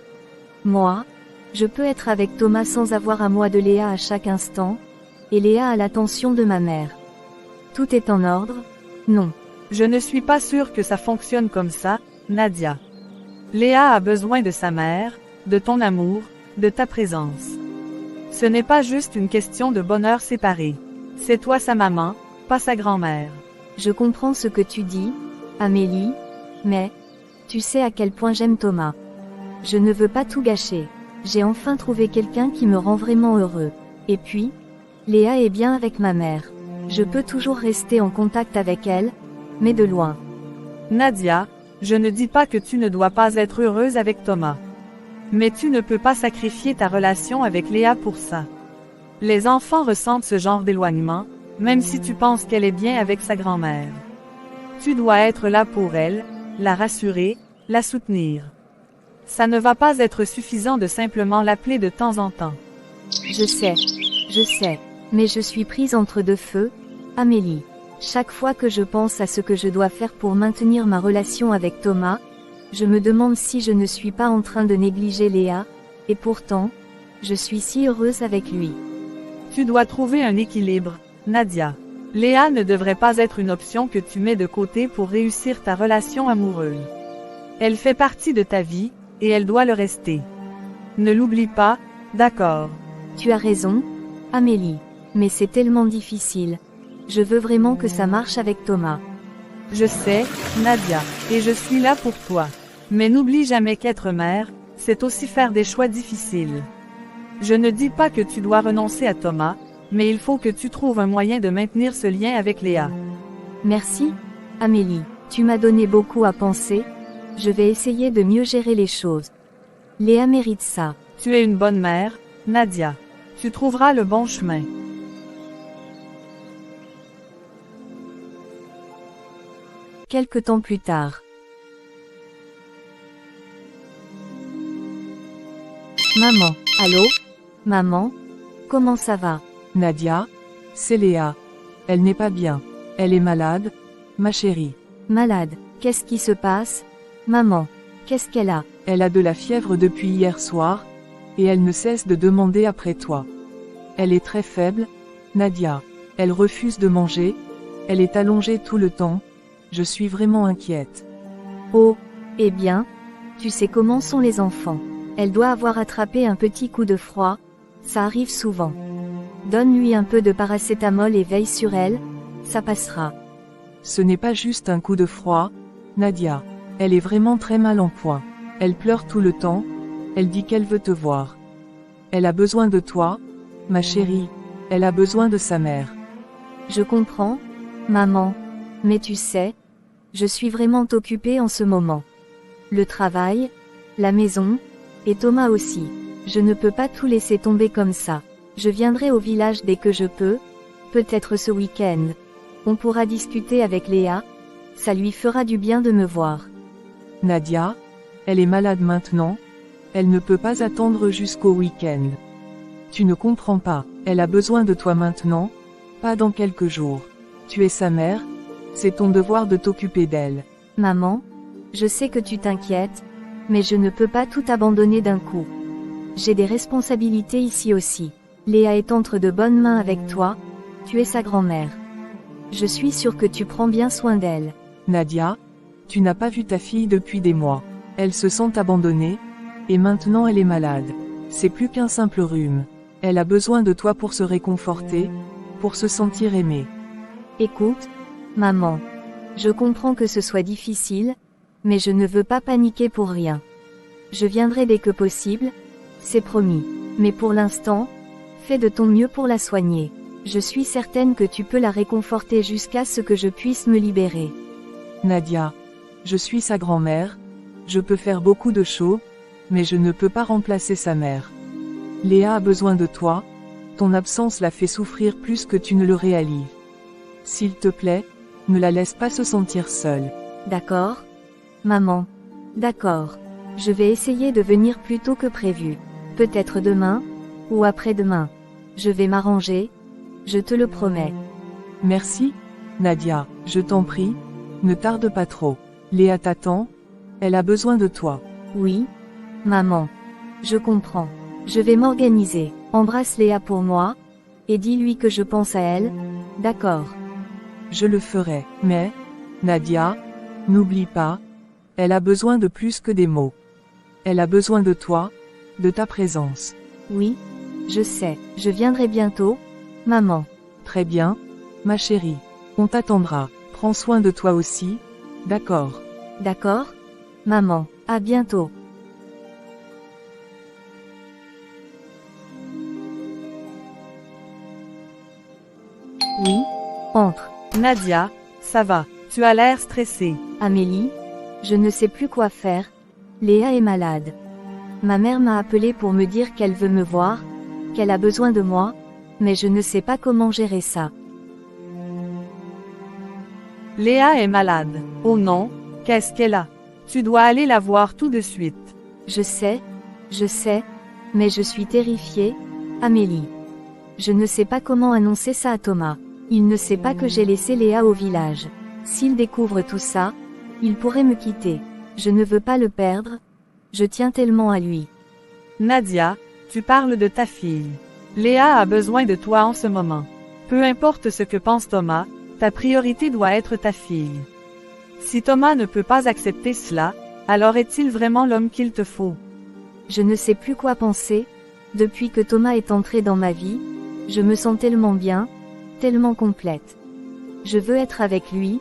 Moi, je peux être avec Thomas sans avoir à moi de Léa à chaque instant, et Léa a l'attention de ma mère. Tout est en ordre? Non. Je ne suis pas sûre que ça fonctionne comme ça, Nadia. Léa a besoin de sa mère, de ton amour, de ta présence. Ce n'est pas juste une question de bonheur séparé. C'est toi sa maman, pas sa grand-mère. Je comprends ce que tu dis, Amélie, mais, tu sais à quel point j'aime Thomas. Je ne veux pas tout gâcher. J'ai enfin trouvé quelqu'un qui me rend vraiment heureux. Et puis, Léa est bien avec ma mère. Je peux toujours rester en contact avec elle, mais de loin. Nadia, je ne dis pas que tu ne dois pas être heureuse avec Thomas. Mais tu ne peux pas sacrifier ta relation avec Léa pour ça. Les enfants ressentent ce genre d'éloignement, même si tu penses qu'elle est bien avec sa grand-mère. Tu dois être là pour elle, la rassurer, la soutenir. Ça ne va pas être suffisant de simplement l'appeler de temps en temps. Je sais, mais je suis prise entre deux feux, Amélie. Chaque fois que je pense à ce que je dois faire pour maintenir ma relation avec Thomas, je me demande si je ne suis pas en train de négliger Léa, et pourtant, je suis si heureuse avec lui. Tu dois trouver un équilibre, Nadia. Léa ne devrait pas être une option que tu mets de côté pour réussir ta relation amoureuse. Elle fait partie de ta vie, et elle doit le rester. Ne l'oublie pas, d'accord. Tu as raison, Amélie. Mais c'est tellement difficile. Je veux vraiment que ça marche avec Thomas. Je sais, Nadia, et je suis là pour toi. Mais n'oublie jamais qu'être mère, c'est aussi faire des choix difficiles. Je ne dis pas que tu dois renoncer à Thomas, mais il faut que tu trouves un moyen de maintenir ce lien avec Léa. Merci, Amélie. Tu m'as donné beaucoup à penser. Je vais essayer de mieux gérer les choses. Léa mérite ça. Tu es une bonne mère, Nadia. Tu trouveras le bon chemin. Quelque temps plus tard. Maman. Allô? Maman? Comment ça va? Nadia? C'est Léa. Elle n'est pas bien. Elle est malade, ma chérie. Malade. Qu'est-ce qui se passe? Maman. Qu'est-ce qu'elle a? Elle a de la fièvre depuis hier soir, et elle ne cesse de demander après toi. Elle est très faible, Nadia. Elle refuse de manger, elle est allongée tout le temps. Je suis vraiment inquiète. Oh, eh bien, tu sais comment sont les enfants. Elle doit avoir attrapé un petit coup de froid, ça arrive souvent. Donne-lui un peu de paracétamol et veille sur elle, ça passera. Ce n'est pas juste un coup de froid, Nadia. Elle est vraiment très mal en point. Elle pleure tout le temps, elle dit qu'elle veut te voir. Elle a besoin de toi, ma chérie, elle a besoin de sa mère. Je comprends, maman, mais tu sais, je suis vraiment occupée en ce moment. Le travail, la maison, et Thomas aussi. Je ne peux pas tout laisser tomber comme ça. Je viendrai au village dès que je peux, peut-être ce week-end. On pourra discuter avec Léa, ça lui fera du bien de me voir. Nadia, elle est malade maintenant, elle ne peut pas attendre jusqu'au week-end. Tu ne comprends pas, elle a besoin de toi maintenant, pas dans quelques jours. Tu es sa mère, c'est ton devoir de t'occuper d'elle. Maman, je sais que tu t'inquiètes, mais je ne peux pas tout abandonner d'un coup. J'ai des responsabilités ici aussi. Léa est entre de bonnes mains avec toi, tu es sa grand-mère. Je suis sûre que tu prends bien soin d'elle. Nadia, tu n'as pas vu ta fille depuis des mois. Elle se sent abandonnée, et maintenant elle est malade. C'est plus qu'un simple rhume. Elle a besoin de toi pour se réconforter, pour se sentir aimée. Écoute, maman. Je comprends que ce soit difficile, mais je ne veux pas paniquer pour rien. Je viendrai dès que possible, c'est promis. Mais pour l'instant, fais de ton mieux pour la soigner. Je suis certaine que tu peux la réconforter jusqu'à ce que je puisse me libérer. Nadia, je suis sa grand-mère, je peux faire beaucoup de choses, mais je ne peux pas remplacer sa mère. Léa a besoin de toi, ton absence la fait souffrir plus que tu ne le réalises. S'il te plaît, ne la laisse pas se sentir seule. D'accord? Maman. D'accord. Je vais essayer de venir plus tôt que prévu. Peut-être demain, ou après-demain. Je vais m'arranger, je te le promets. Merci, Nadia, je t'en prie, ne tarde pas trop. Léa t'attend, elle a besoin de toi. Oui, maman. Je comprends. Je vais m'organiser. Embrasse Léa pour moi, et dis-lui que je pense à elle, d'accord? Je le ferai, mais, Nadia, n'oublie pas, elle a besoin de plus que des mots. Elle a besoin de toi, de ta présence. Oui, je sais, je viendrai bientôt, maman. Très bien, ma chérie. On t'attendra. Prends soin de toi aussi, d'accord? D'accord? Maman, à bientôt. Oui, entre. Nadia, ça va, tu as l'air stressée. Amélie, je ne sais plus quoi faire. Léa est malade. Ma mère m'a appelé pour me dire qu'elle veut me voir, qu'elle a besoin de moi, mais je ne sais pas comment gérer ça. Léa est malade. Oh non, qu'est-ce qu'elle a? Tu dois aller la voir tout de suite. Je sais, mais je suis terrifiée, Amélie. Je ne sais pas comment annoncer ça à Thomas. Il ne sait pas que j'ai laissé Léa au village. S'il découvre tout ça, il pourrait me quitter. Je ne veux pas le perdre. Je tiens tellement à lui. Nadia, tu parles de ta fille. Léa a besoin de toi en ce moment. Peu importe ce que pense Thomas, ta priorité doit être ta fille. Si Thomas ne peut pas accepter cela, alors est-il vraiment l'homme qu'il te faut? Je ne sais plus quoi penser. Depuis que Thomas est entré dans ma vie, je me sens tellement bien, tellement complète. Je veux être avec lui,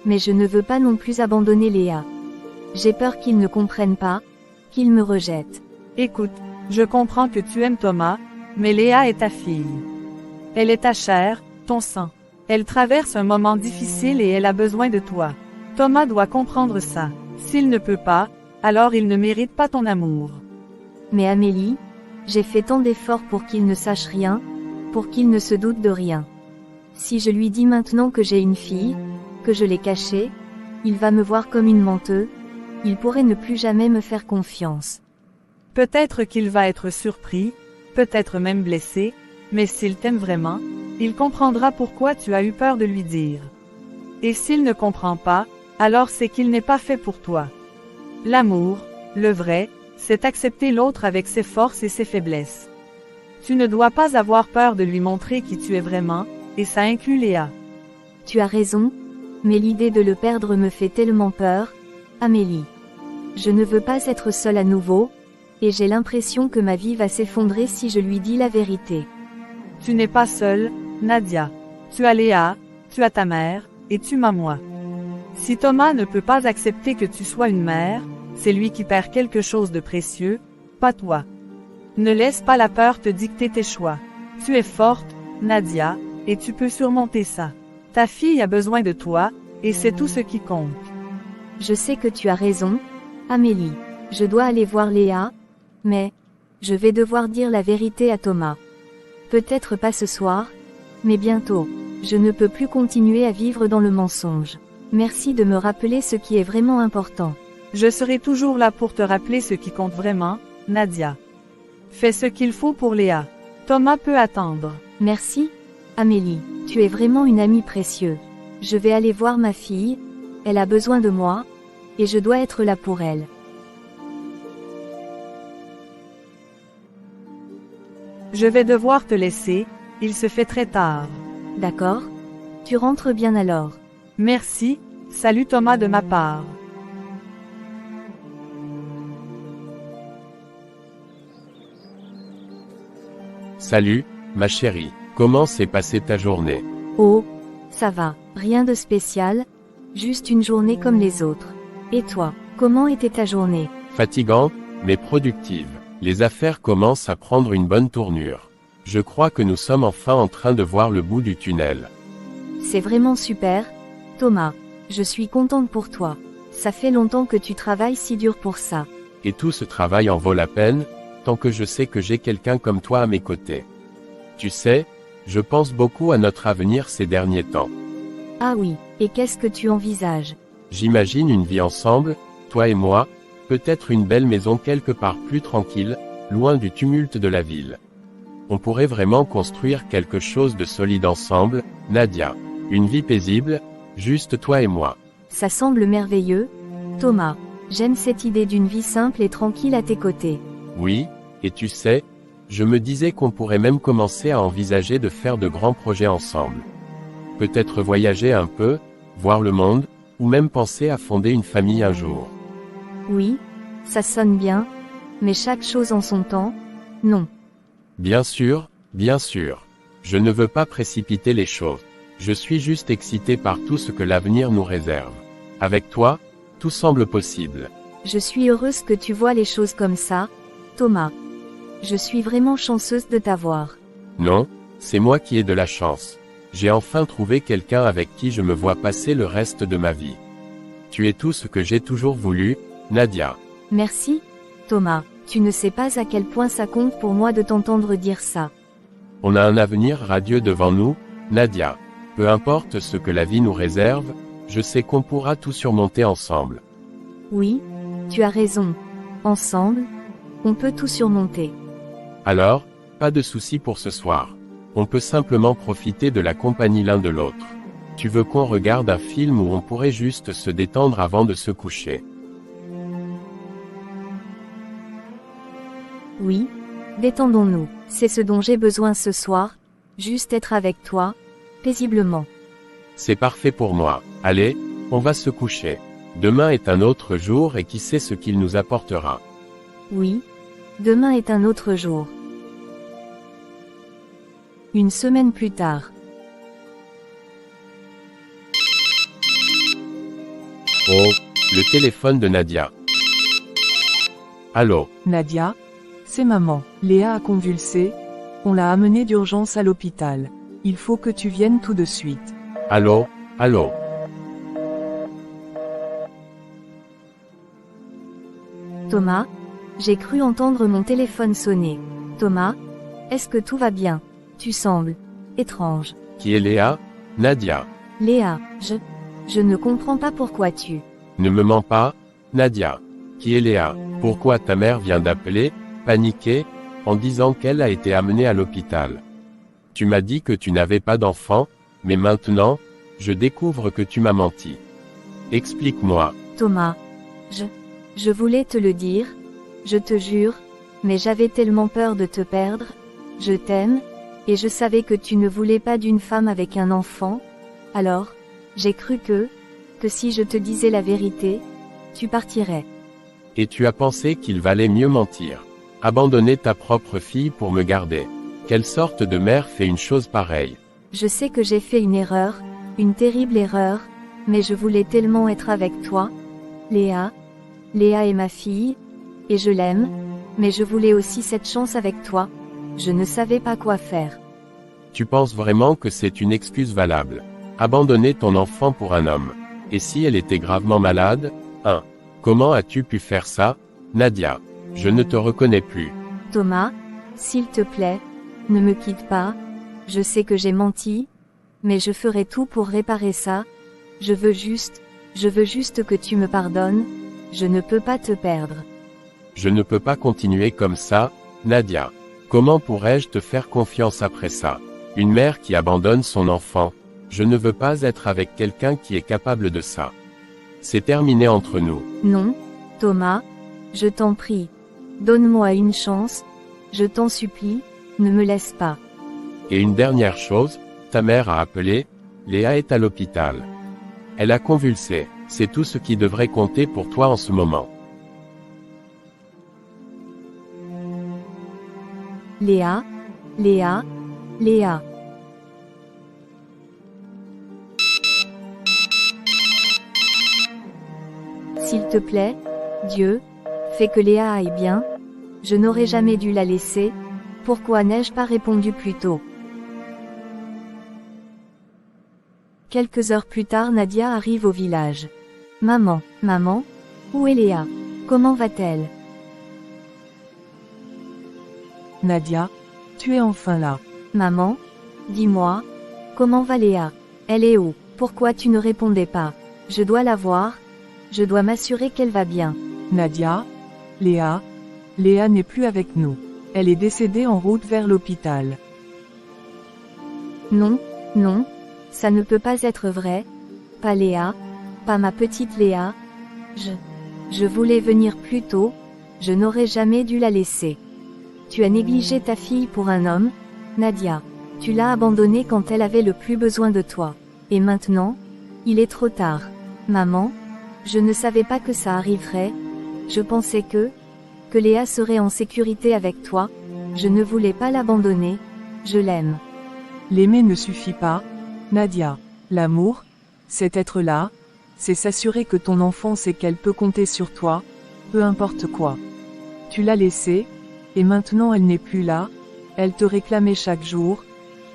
mais je ne veux pas non plus abandonner Léa. J'ai peur qu'il ne comprenne pas, qu'il me rejette. Écoute, je comprends que tu aimes Thomas, mais Léa est ta fille. Elle est ta chair, ton sang. Elle traverse un moment difficile et elle a besoin de toi. Thomas doit comprendre ça. S'il ne peut pas, alors il ne mérite pas ton amour. Mais Amélie, j'ai fait tant d'efforts pour qu'il ne sache rien, pour qu'il ne se doute de rien. Si je lui dis maintenant que j'ai une fille, que je l'ai cachée, il va me voir comme une menteuse, il pourrait ne plus jamais me faire confiance. Peut-être qu'il va être surpris, peut-être même blessé, mais s'il t'aime vraiment, il comprendra pourquoi tu as eu peur de lui dire. Et s'il ne comprend pas, alors c'est qu'il n'est pas fait pour toi. L'amour, le vrai, c'est accepter l'autre avec ses forces et ses faiblesses. Tu ne dois pas avoir peur de lui montrer qui tu es vraiment, et ça inclut Léa. Tu as raison, mais l'idée de le perdre me fait tellement peur, Amélie. Je ne veux pas être seule à nouveau, et j'ai l'impression que ma vie va s'effondrer si je lui dis la vérité. Tu n'es pas seule, Nadia. Tu as Léa, tu as ta mère, et tu m'as moi. Si Thomas ne peut pas accepter que tu sois une mère, c'est lui qui perd quelque chose de précieux, pas toi. Ne laisse pas la peur te dicter tes choix. Tu es forte, Nadia, et tu peux surmonter ça. Ta fille a besoin de toi, et c'est tout ce qui compte. Je sais que tu as raison, Amélie. Je dois aller voir Léa, mais je vais devoir dire la vérité à Thomas. Peut-être pas ce soir, mais bientôt. Je ne peux plus continuer à vivre dans le mensonge. Merci de me rappeler ce qui est vraiment important. Je serai toujours là pour te rappeler ce qui compte vraiment, Nadia. Fais ce qu'il faut pour Léa. Thomas peut attendre. Merci, Amélie. Tu es vraiment une amie précieuse. Je vais aller voir ma fille, elle a besoin de moi, et je dois être là pour elle. Je vais devoir te laisser, il se fait très tard. D'accord? Tu rentres bien alors. Merci, salut Thomas de ma part. Salut, ma chérie, comment s'est passée ta journée? Oh, ça va, rien de spécial, juste une journée comme les autres. Et toi, comment était ta journée? Fatigante, mais productive. Les affaires commencent à prendre une bonne tournure. Je crois que nous sommes enfin en train de voir le bout du tunnel. C'est vraiment super, Thomas. Je suis contente pour toi. Ça fait longtemps que tu travailles si dur pour ça. Et tout ce travail en vaut la peine, tant que je sais que j'ai quelqu'un comme toi à mes côtés. Tu sais, je pense beaucoup à notre avenir ces derniers temps. Ah oui, et qu'est-ce que tu envisages? J'imagine une vie ensemble, toi et moi, peut-être une belle maison quelque part plus tranquille, loin du tumulte de la ville. On pourrait vraiment construire quelque chose de solide ensemble, Nadia. Une vie paisible, juste toi et moi. Ça semble merveilleux, Thomas. J'aime cette idée d'une vie simple et tranquille à tes côtés. Oui, et tu sais, je me disais qu'on pourrait même commencer à envisager de faire de grands projets ensemble. Peut-être voyager un peu, voir le monde, ou même penser à fonder une famille un jour. Oui, ça sonne bien, mais chaque chose en son temps, non. Bien sûr, je ne veux pas précipiter les choses. Je suis juste excité par tout ce que l'avenir nous réserve. Avec toi, tout semble possible. Je suis heureuse que tu vois les choses comme ça, Thomas. Je suis vraiment chanceuse de t'avoir. Non, c'est moi qui ai de la chance. J'ai enfin trouvé quelqu'un avec qui je me vois passer le reste de ma vie. Tu es tout ce que j'ai toujours voulu, Nadia. Merci, Thomas. Tu ne sais pas à quel point ça compte pour moi de t'entendre dire ça. On a un avenir radieux devant nous, Nadia. Peu importe ce que la vie nous réserve, je sais qu'on pourra tout surmonter ensemble. Oui, tu as raison. Ensemble, on peut tout surmonter. Alors, pas de souci pour ce soir. On peut simplement profiter de la compagnie l'un de l'autre. Tu veux qu'on regarde un film où on pourrait juste se détendre avant de se coucher? Oui, détendons-nous. C'est ce dont j'ai besoin ce soir, juste être avec toi, paisiblement. C'est parfait pour moi. Allez, on va se coucher. Demain est un autre jour et qui sait ce qu'il nous apportera. Oui, demain est un autre jour. Une semaine plus tard. Oh, le téléphone de Nadia. Allô? Nadia? C'est maman. Léa a convulsé. On l'a amenée d'urgence à l'hôpital. Il faut que tu viennes tout de suite. Allô? Allô? Thomas? J'ai cru entendre mon téléphone sonner. Thomas? Est-ce que tout va bien? Tu sembles étrange. Qui est Léa? Nadia. Léa, je ne comprends pas pourquoi tu... Ne me mens pas, Nadia. Qui est Léa? Pourquoi ta mère vient d'appeler? paniqué, en disant qu'elle a été amenée à l'hôpital. Tu m'as dit que tu n'avais pas d'enfant, mais maintenant, je découvre que tu m'as menti. Explique-moi. Thomas. Je voulais te le dire, je te jure, mais j'avais tellement peur de te perdre. Je t'aime, et je savais que tu ne voulais pas d'une femme avec un enfant. Alors, j'ai cru que si je te disais la vérité, tu partirais. Et tu as pensé qu'il valait mieux mentir. Abandonner ta propre fille pour me garder. Quelle sorte de mère fait une chose pareille? Je sais que j'ai fait une erreur, une terrible erreur, mais je voulais tellement être avec toi. Léa est ma fille, et je l'aime, mais je voulais aussi cette chance avec toi. Je ne savais pas quoi faire. Tu penses vraiment que c'est une excuse valable? Abandonner ton enfant pour un homme. Et si elle était gravement malade? Comment as-tu pu faire ça, Nadia? Je ne te reconnais plus. Thomas, s'il te plaît, ne me quitte pas. Je sais que j'ai menti, mais je ferai tout pour réparer ça. Je veux juste que tu me pardonnes. Je ne peux pas te perdre. Je ne peux pas continuer comme ça, Nadia. Comment pourrais-je te faire confiance après ça? Une mère qui abandonne son enfant. Je ne veux pas être avec quelqu'un qui est capable de ça. C'est terminé entre nous. Non, Thomas, je t'en prie. Donne-moi une chance. Je t'en supplie, ne me laisse pas. Et une dernière chose, ta mère a appelé, Léa est à l'hôpital. Elle a convulsé, c'est tout ce qui devrait compter pour toi en ce moment. Léa. S'il te plaît, Dieu, fais que Léa aille bien. Je n'aurais jamais dû la laisser. Pourquoi n'ai-je pas répondu plus tôt? Quelques heures plus tard, Nadia arrive au village. Maman, où est Léa? Comment va-t-elle? Nadia, tu es enfin là. Maman, dis-moi, comment va Léa? Elle est où? Pourquoi tu ne répondais pas? Je dois la voir. Je dois m'assurer qu'elle va bien. Nadia, Léa n'est plus avec nous. Elle est décédée en route vers l'hôpital. Non, ça ne peut pas être vrai. Pas Léa, pas ma petite Léa. Je voulais venir plus tôt. Je n'aurais jamais dû la laisser. Tu as négligé ta fille pour un homme, Nadia. Tu l'as abandonnée quand elle avait le plus besoin de toi. Et maintenant, il est trop tard. Maman, je ne savais pas que ça arriverait. Je pensais que Léa serait en sécurité avec toi. Je ne voulais pas l'abandonner. Je l'aime. L'aimer ne suffit pas, Nadia. L'amour, c'est être là, c'est s'assurer que ton enfant sait qu'elle peut compter sur toi, peu importe quoi. Tu l'as laissée, et maintenant elle n'est plus là. Elle te réclamait chaque jour,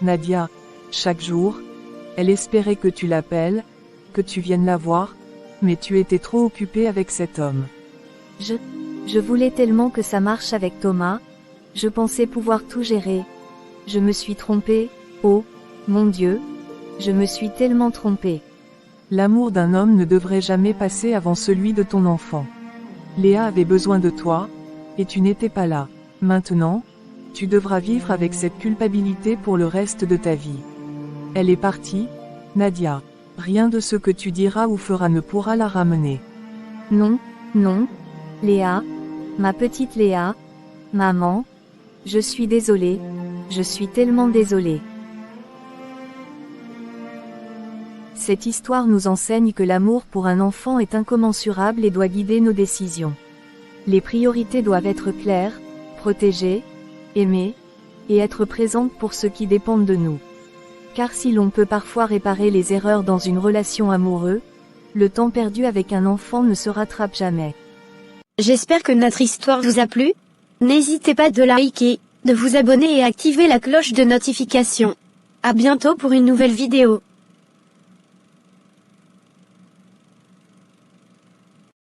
Nadia, chaque jour. Elle espérait que tu l'appelles, que tu viennes la voir, mais tu étais trop occupée avec cet homme. Je voulais tellement que ça marche avec Thomas. Je pensais pouvoir tout gérer. Je me suis trompée. Oh, mon Dieu. Je me suis tellement trompée. L'amour d'un homme ne devrait jamais passer avant celui de ton enfant. Léa avait besoin de toi, et tu n'étais pas là. Maintenant, tu devras vivre avec cette culpabilité pour le reste de ta vie. Elle est partie, Nadia. Rien de ce que tu diras ou feras ne pourra la ramener. Non, Léa, ma petite Léa, maman, je suis désolée, je suis tellement désolée. Cette histoire nous enseigne que l'amour pour un enfant est incommensurable et doit guider nos décisions. Les priorités doivent être claires, protéger, aimer, et être présentes pour ceux qui dépendent de nous. Car si l'on peut parfois réparer les erreurs dans une relation amoureuse, le temps perdu avec un enfant ne se rattrape jamais. J'espère que notre histoire vous a plu. N'hésitez pas de liker, de vous abonner et activer la cloche de notification. À bientôt pour une nouvelle vidéo.